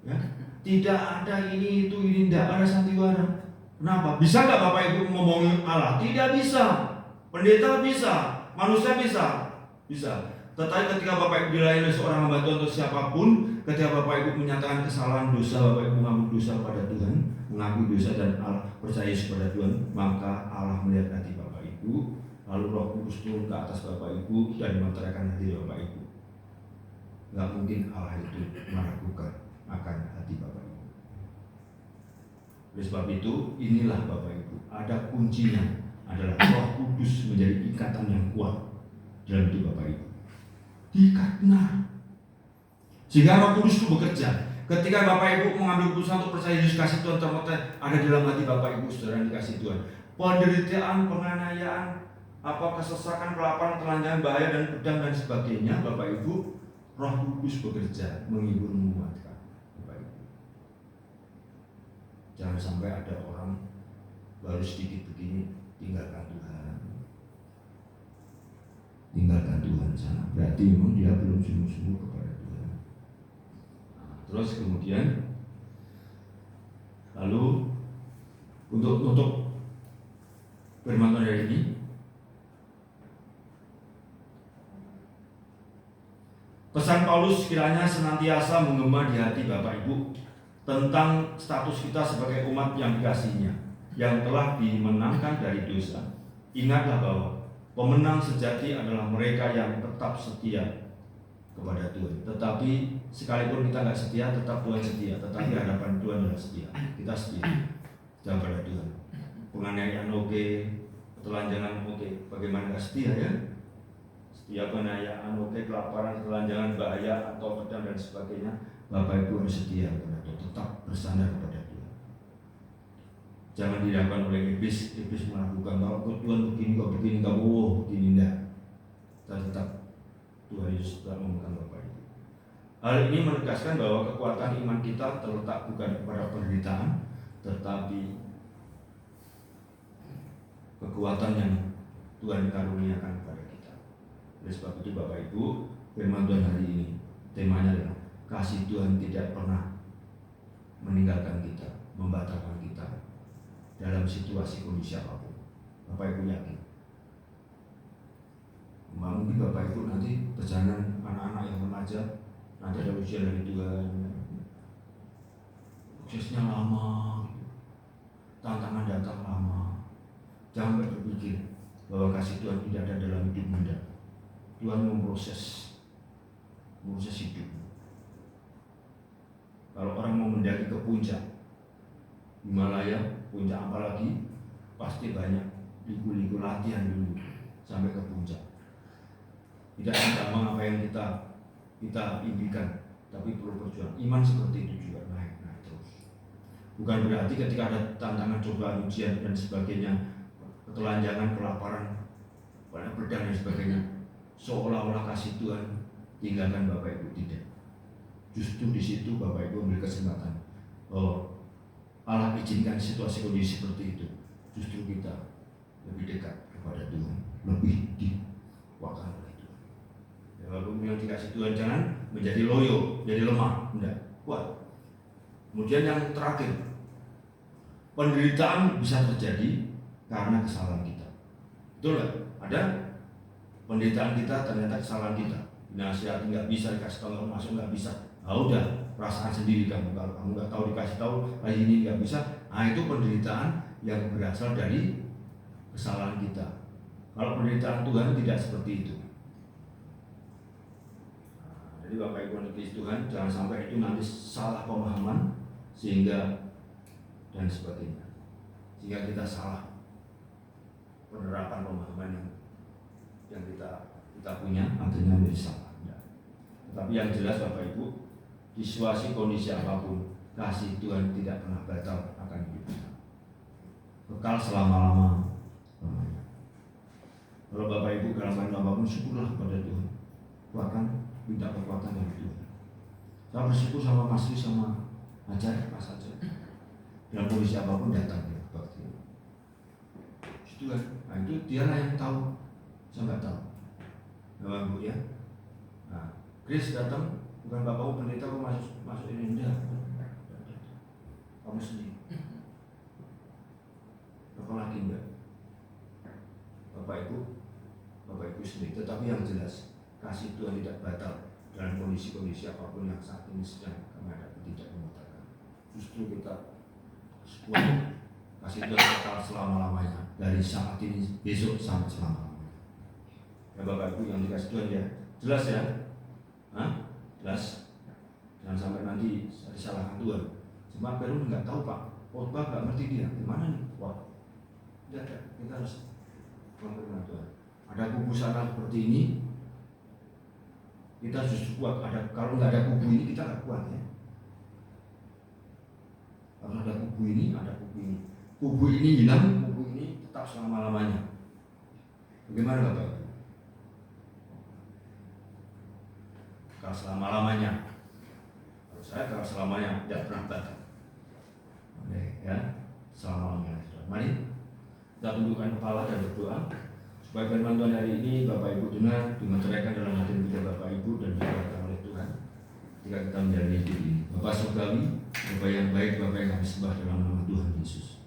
ya. Tidak ada ini itu ini, tidak ada sandiwara. Kenapa? Bisa nggak Bapak Ibu ngomongin Allah? Tidak bisa. Pendeta bisa, manusia bisa, bisa. Tetapi ketika Bapak Ibu dilayani oleh seorang hamba Tuhan atau siapapun, ketika Bapak Ibu menyatakan kesalahan dosa, Bapak Ibu mengaku dosa pada Tuhan, mengaku dosa dan Allah percaya kepada Tuhan, maka Allah melihat hati Bapak Ibu, lalu Roh Kudus turun ke atas Bapak Ibu dan mementeraikan hati Bapak Ibu. Gak mungkin Allah itu meragukan akan hati Bapak Ibu. Oleh sebab itu, inilah Bapak Ibu, ada kuncinya adalah Roh Kudus menjadi ikatan yang kuat dalam hidup Bapak Ibu. Diikat benar. Sehingga Roh Kudus itu bekerja. Ketika Bapak Ibu mengambil keputusan untuk percaya Yesus kasih Tuhan termeter ada di dalam hati Bapak Ibu, saudara yang dikasih Tuhan. Penderitaan, penganiayaan, kesesakan, kelaparan, telanjangan, bahaya dan pedang dan sebagainya, Bapak Ibu, Roh Kudus bekerja menghibur, menguatkan Bapak Ibu. Jangan sampai ada orang baru sedikit begini tinggalkan Tuhan. Tinggalkan Tuhan sana. Berarti memang dia belum sungguh-sungguh kepada Tuhan. Nah, terus kemudian lalu untuk firman Tuhan hari ini, pesan Paulus kiranya senantiasa menggema di hati Bapak Ibu tentang status kita sebagai umat yang dikasihinya, yang telah dimenangkan dari dosa. Ingatlah bahwa pemenang sejati adalah mereka yang tetap setia kepada Tuhan. Tetapi sekalipun kita nggak setia, tetap Tuhan setia. Tetapi hadapan Tuhan adalah setia. Kita setia kepada Tuhan. Penganiayaan oke, ketelanjangan oke. Bagaimana nggak setia ya? Setia penganiayaan oke, kelaparan, ketelanjangan, bahaya atau pedang dan sebagainya. Bapak Ibu harus setia kepada Tuhan. Tetap bersandar kepada Tuhan. Jangan dilakukan oleh iblis melakukan kalau Tuhan begini kok begini kamu begini enggak. Tetap Tuhan Yesus telah memegang Bapak Ibu. Hal ini menegaskan bahwa kekuatan iman kita terletak bukan pada penderitaan, tetapi kekuatan yang Tuhan karuniakan kepada kita. Oleh sebab itu Bapak Ibu, firman Tuhan hari ini temanya adalah kasih Tuhan tidak pernah meninggalkan kita, membatalkan kita dalam situasi kondisi apapun. Bapak Ibu yakin? Mungkin Bapak Ibu nanti perjalanan anak-anak yang remaja nanti ada ujian dari Tuhan, prosesnya lama, tantangan datang lama. Jangan berpikir bahwa kasih Tuhan tidak ada dalam hidup Anda. Tuhan memproses hidup. Kalau orang mau mendaki ke puncak Himalaya, puncak apalagi, pasti banyak liku-liku latihan dulu sampai ke puncak. Tidak gampang apa yang kita impikan, tapi perlu perjuangan. Iman seperti itu juga naik terus. Bukan berarti ketika ada tantangan, cobaan, ujian dan sebagainya, ketelanjangan, kelaparan, banyak pedang dan sebagainya, seolah-olah kasih Tuhan tinggalkan Bapak Ibu. Tidak. Justru di situ Bapak Ibu ambil kesempatan. Allah izinkan situasi kondisi seperti itu. Justru kita lebih dekat kepada Tuhan, lebih dikuatkan oleh Tuhan. Ya, walaupun yang dikasih Tuhan jangan menjadi loyo, jadi lemah, enggak. kuat. Kemudian yang terakhir, penderitaan bisa terjadi karena kesalahan kita. Betul nggak? Ada penderitaan kita ternyata kesalahan kita. Nasihat nggak bisa, dikasih tahu masuk nggak bisa. Udah, perasaan sendiri kamu. Kalau kamu nggak tahu dikasih tahu lagi ini nggak bisa. Itu penderitaan yang berasal dari kesalahan kita. Kalau penderitaan Tuhan tidak seperti itu. Jadi Bapak Ibu dikasih Tuhan, jangan sampai itu nanti salah pemahaman sehingga dan sebagainya. Sehingga kita salah penerapan pemahaman yang kita punya akhirnya menjadi salah. Tetapi yang jelas Bapak Ibu, di situasi kondisi apapun, kasih Tuhan tidak pernah batal akan hidup kita. Kekal selama-lama. Kalau Bapak Ibu dalam keadaan apapun, syukurlah kepada Tuhan. Kuatkan, minta kekuatan dari Tuhan. Saya bersyukur sama Mas Ri, sama Ajar, Mas Ajar. Dalam kondisi apapun datang ya, waktu itu. Tuhan, nah itu dialah yang tahu. Saya nggak tahu. Bapak Ibu ya. Nah, Chris datang, bukan bapakmu pendeta, kamu masuk ini enggak. Kamu sendiri. Bapak lagi enggak. Bapak Ibu sendiri. Tetapi yang jelas, kasih Tuhan tidak batal dalam kondisi-kondisi apapun yang saat ini sedang kami hadapi, tidak membatalkan. Justru kita kuat, kasih Tuhan kekal selama-lamanya, dari saat ini besok sampai selama-lamanya. Ya Bapak Ibu yang dikasih Tuhan ya, jelas ya? Jelas. Jangan sampai nanti disalahkan Tuhan. Cuma Perun nggak tahu Pak, khotbah nggak ngerti dia, gimana nih? Wah, tidak ada. Kita harus mengenal Tuhan. Ada kubu sana seperti ini, kita justru kuat. Kalau nggak ada kubu ini kita nggak kuat ya. Kalau ada kubu ini, ada kubu ini. Kubu ini hilang, kubu ini tetap selama-lamanya. Bagaimana Bapak? Kalau selama-lamanya, kalau saya kalau selamanya tidak pernah batal. Oke, ya, selama-lamanya. Mari kita tundukkan kepala dan berdoa supaya firman Tuhan hari ini Bapak Ibu dengar, dimeteraikan dalam hati kita Bapak Ibu dan diberkati oleh Tuhan. Jika kita menjalani hidup ini, Bapak Surgawi, Bapak yang baik, Bapak yang kami sembah dalam nama Tuhan Yesus.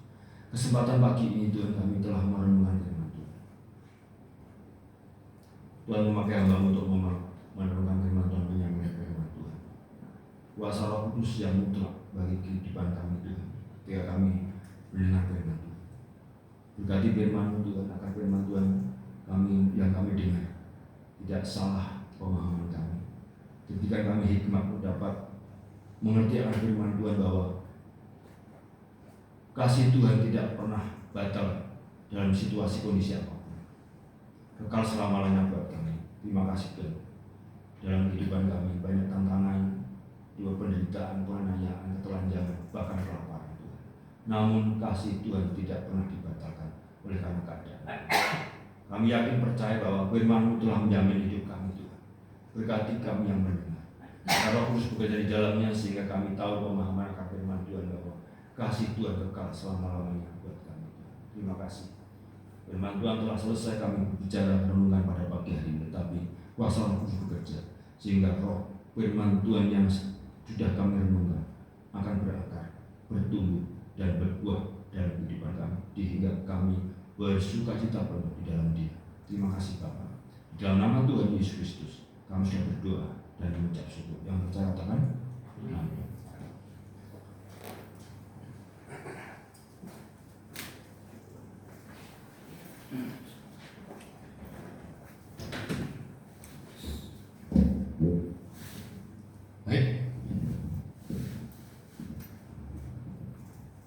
Kesempatan pagi ini Tuhan kami telah merenungkan firman Tuhan. Tuhan memakai hamba untuk merenungkan firman Tuhan, menyampaikan firman Tuhan. Kuasa Roh Kudus yang mutlak bagi kehidupan kami Tuhan. Ketika kami mendengar firman Tuhan. Berkati firman Tuhan, akan firman Tuhan kami yang kami dengar tidak salah pemahaman kami. Ketika kami hikmat dapat mengerti akan firman Tuhan bahwa kasih Tuhan tidak pernah batal dalam situasi kondisi apapun. Kekal selama-lamanya buat kami. Terima kasih Tuhan. Dalam kehidupan kami banyak tantangan, juga penderitaan, penganiayaan, ketelanjangan, bahkan kelaparan Tuhan. Namun kasih Tuhan tidak pernah dibatalkan oleh karena keadaan. Kami yakin percaya bahwa firman-Mu telah menjamin hidup kami Tuhan. Berkati kami yang mendengar. Kalau Kudus bekerja di dalamnya sehingga kami tahu pemahaman akan firman Tuhan bahwa kasih Tuhan kekal selama-lamanya buat kami Tuhan. Terima kasih. Firman Tuhan telah selesai kami bicara renungan pada pagi hari ini, tetapi kuasa Roh Kudus bekerja sehingga roh firman Tuhan yang sudah kami renungkan akan berakar, bertumbuh dan berbuah dalam kehidupan kami, hingga kami bersukacita penuh di dalam Dia. Terima kasih Bapa. Dalam nama Tuhan Yesus Kristus, kami sudah berdoa dan mengucap syukur. Yang percaya katakan amin.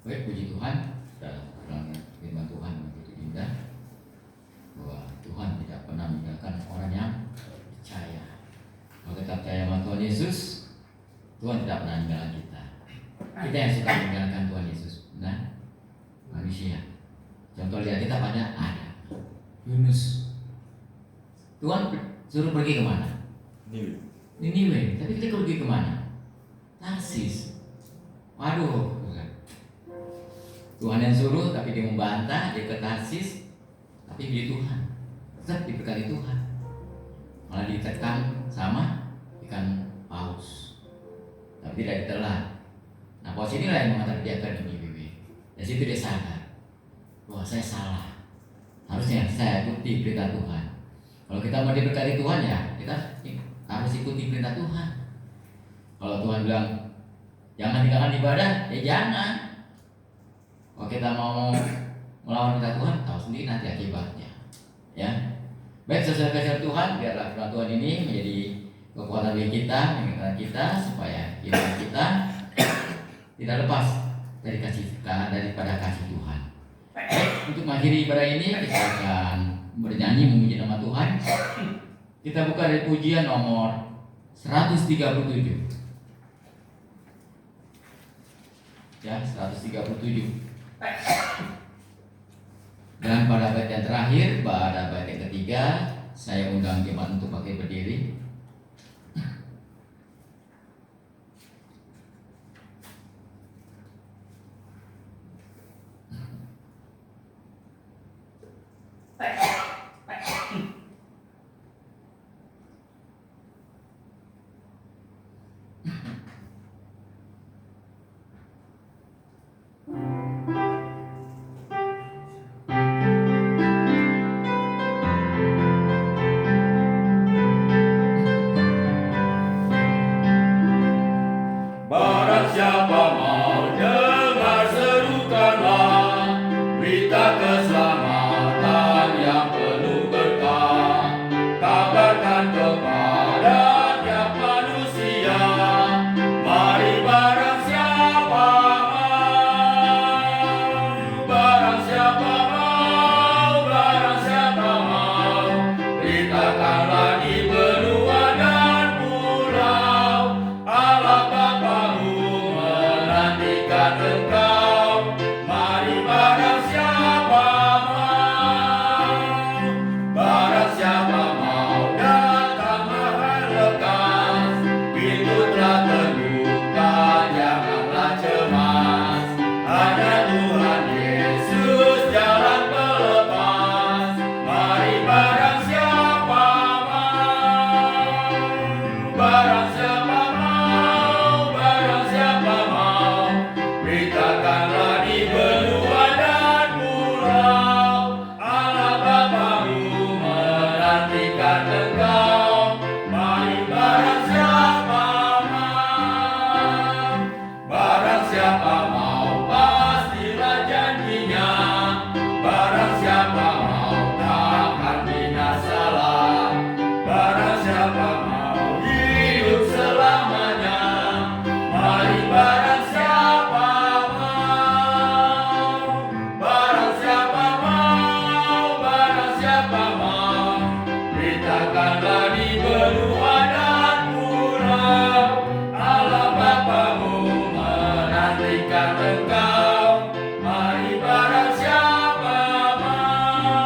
Baik, puji Tuhan. Dalam firman Tuhan begitu indah bahwa Tuhan tidak pernah meninggalkan orang yang percaya. Kalau kita percaya sama Tuhan Yesus, Tuhan tidak pernah meninggalkan kita. Kita yang suka meninggalkan Tuhan Yesus, benar? Manusia. Contoh lihat kita pada ada Yunus. Tuhan suruh pergi kemana? Niniwe. Tapi kita pergi kemana? Tarsis. Waduh. Tuhan yang suruh, tapi dia membantah, dia ke Tarsis, tapi pilih Tuhan, tetap diberkati Tuhan, malah ditekan sama ikan paus. Tapi tidak ditelan. Nah pos inilah yang mengatakan di akademi BB. Dari situ dia sadar, wah saya salah. Harusnya saya ikuti perintah Tuhan. Kalau kita mau diberkati Tuhan ya kita harus ikuti perintah Tuhan. Kalau Tuhan bilang jangan tinggalkan ibadah, ya jangan. Kalau kita mau melawan perintah Tuhan, tahu sendiri nanti akibatnya. Ya, baik sesuai kehendak Tuhan, biarlah firman Tuhan ini menjadi kekuatan bagi kita, mengingatkan kita supaya kita tidak lepas dari daripada kasih Tuhan. Baik, untuk mengakhiri ibadah ini kita akan bernyanyi memuji nama Tuhan. Kita buka dari pujian nomor 137. Ya, 137. Dan pada bait yang terakhir, pada bait yang ketiga, saya undang jemaat untuk pakai berdiri. Barang siapa mau dengar serukanlah berita keselamatan yang penuh berkah. Kabarkan kepada tiap manusia, mari barang siapa mau, barang siapa mau, barang siapa mau, beritakanlah di benua dan pulau, Allah Bapamu menantikan engkau. Mari barang siapa mau, barang siapa mau, datanglah hai lekas. Pintu telah terbuka, janganlah cemas. Hanya Tuhan Yesus jalan pelepas. Mari barang siapa mau, barang siapa mau, barang siapa mau, beritakanlah di benua dan pulau, Allah Bapamu menantikan engkau. Mari barang siapa mau, barang siapa mau, pastilah janjinya. Barang siapa mau, takkan binasalah. Barang siapa mau, hidup selamanya. Mari barang siapa mau, barang siapa mau, barang siapa mau, beritakanlah di benua dan pulau, Allah Bapamu menantikan engkau. Mari barang siapa mau,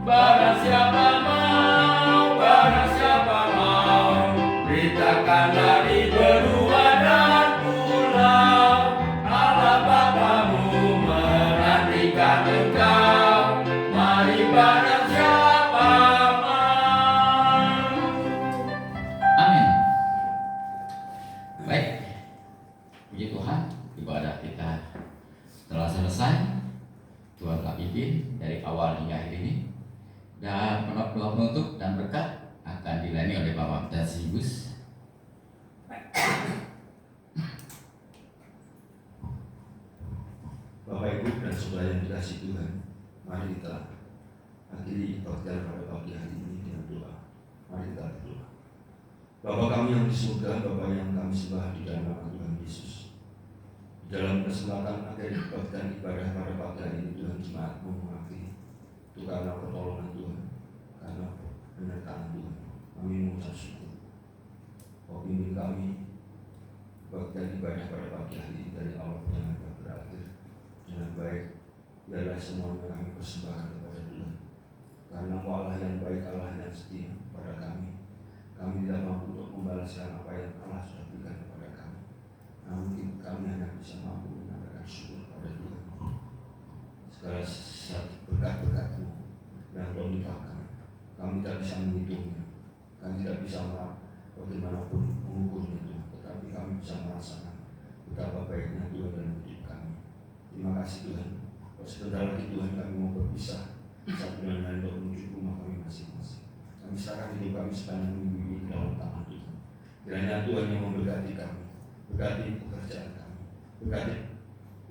barang siapa mau, barang siapa mau, beritakanlah di benua dan pulau, Allah Bapamu menantikan engkau. Mari barang siapa mau. Amin. Baik, puji Tuhan, ibadah kita telah selesai. Tuhan telah pimpin dari awal hingga akhir ini. Dan doa penutup dan berkat akan dilayani oleh Bapak Dasigus. Bapak Ibu dan saudara yang dikasihi Tuhan, mari kita akhiri pertemuan pada pagi hari ini dengan doa. Mari kita berdoa. Bapa kami yang di surga, Bapa yang kami sembah di dalam nama Tuhan Yesus. Di dalam kesempatan akhir pertemuan ibadah pada pagi hari ini, Tuhan jemaat mengakhiri. Itu karena pertolongan Tuhan, karena penyertaan Tuhan. Kami mengucap syukur. Kau pimpin kami bagian ibadah pada pagi hari ini dari awal yang berakhir dengan baik. Biarlah semuanya kami persembahkan kepada Tuhan. Karena Engkau Allah yang baik, Allah yang setia pada kami. Kami tidak mampu untuk membalaskan apa yang Allah sudah berikan kepada kami. Namun kami hanya bisa mampu menyampaikan syukur kepada Tuhan. Segala berkat-berkat-Mu yang Kau limpahkan, kami tidak bisa menghitungnya. Kami tidak bisa bagaimanapun mengukurnya Tuhan. Tetapi kami bisa merasakan betapa baiknya Tuhan dalam hidup kami. Terima kasih Tuhan. Sebentar lagi Tuhan kami mau berpisah satu dengan lain untuk menuju rumah kami masing-masing. Kami serahkan hidup kami sepanjang minggu ini ke dalam tangan Tuhan. Kiranya Tuhan yang memberkati kami, berkati pekerjaan kami, berkati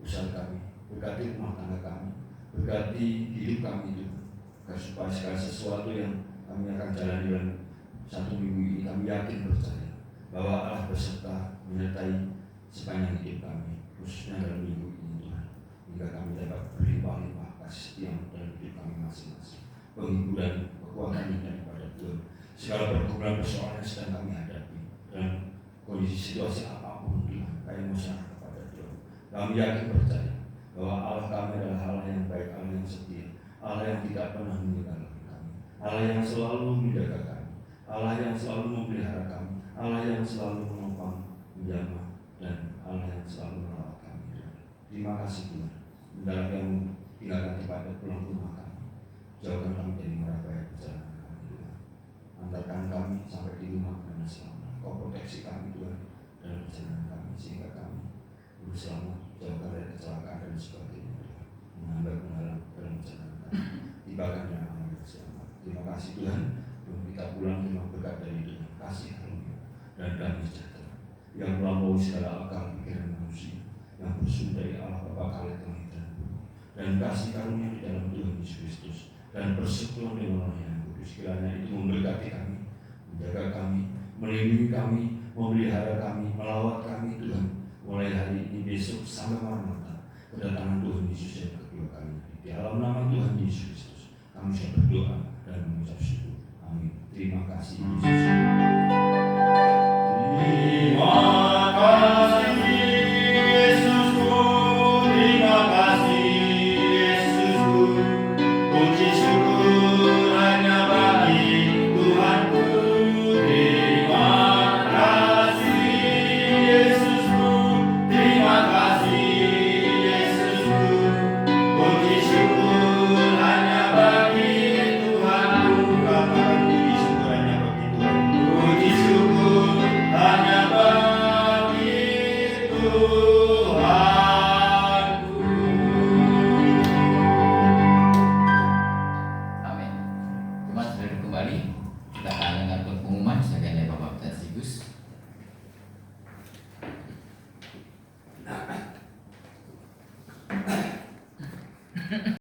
usaha kami, berkati rumah tangga kami, berkati hidup kami Tuhan. Agar supaya segala sesuatu yang kami akan jalani dalam satu minggu ini, kami yakin percaya bahwa Allah beserta menyertai sepanjang hidup kami, khususnya dalam minggu ini Tuhan, hingga kami dapat berlimpah-limpah kasih setia dalam hidup kami masing-masing. Penghiburan, kekuatan yang daripada Tuhan. Segala pergumulan persoalan yang sedang kami hadapi dalam kondisi situasi apapun Tuhan, kami mau serah kepada Tuhan. Kami yakin percaya bahwa Allah kami adalah Allah yang baik, Allah yang setia, Allah yang tidak pernah meninggalkan kami, Allah yang selalu menjaga kami, Allah yang selalu memelihara kami, Allah yang selalu menopang, menjamah, dan Allah yang selalu merawat kami. Terima kasih Tuhan. Dalam yang tinggalkan tempat pulang rumah kami, jauhkan kami dari merabaya perjalanan kami Tuhan. Antarkan kami sampai di rumah kami selamat. Kau proteksi kami Tuhan dalam perjalanan kami, sehingga kami berselamat, jauhkan dari kecelakaan dan sebagainya Tuhan. Menambah pengalaman dalam perjalanan kami, tibakan dengan aman dan selamat. Terima kasih Tuhan. Kita pulang dengan berkat dari Tuhan, kasih karunia dan damai sejahtera yang melampaui segala akal pikiran manusia, yang bersumber dari Allah Bapa kalian langit dan bumi, dan kasih karunia di dalam Tuhan Yesus Kristus dan persekutuan dengan Roh yang kudus. Kiranya itu memberkati kami, menjaga kami, melindungi kami, memelihara kami, melawat kami Tuhan, mulai hari ini, besok sampai maranatha kedatangan Tuhan Yesus yang kedua kali. Di dalam nama Tuhan Yesus Kristus kami sudah berdoa dan mengucap syukur. Amin. Terima kasih Yesus. Terima kasih Yesusku, terima kasih Yesusku. Puji syukur hanya bagi Tuhanku. Terima kasih Yesusku, terima kasih Yesusku. Puji syukur hanya bagi Tuhanku. Katakan puji syukur hanya bagi Tuhan. Puji syukur hanya bagi Tuhanku. Amin. Jemaat saudara kembali, kita akan dengar pengumuman sebagai dari Bapak Baptistikus.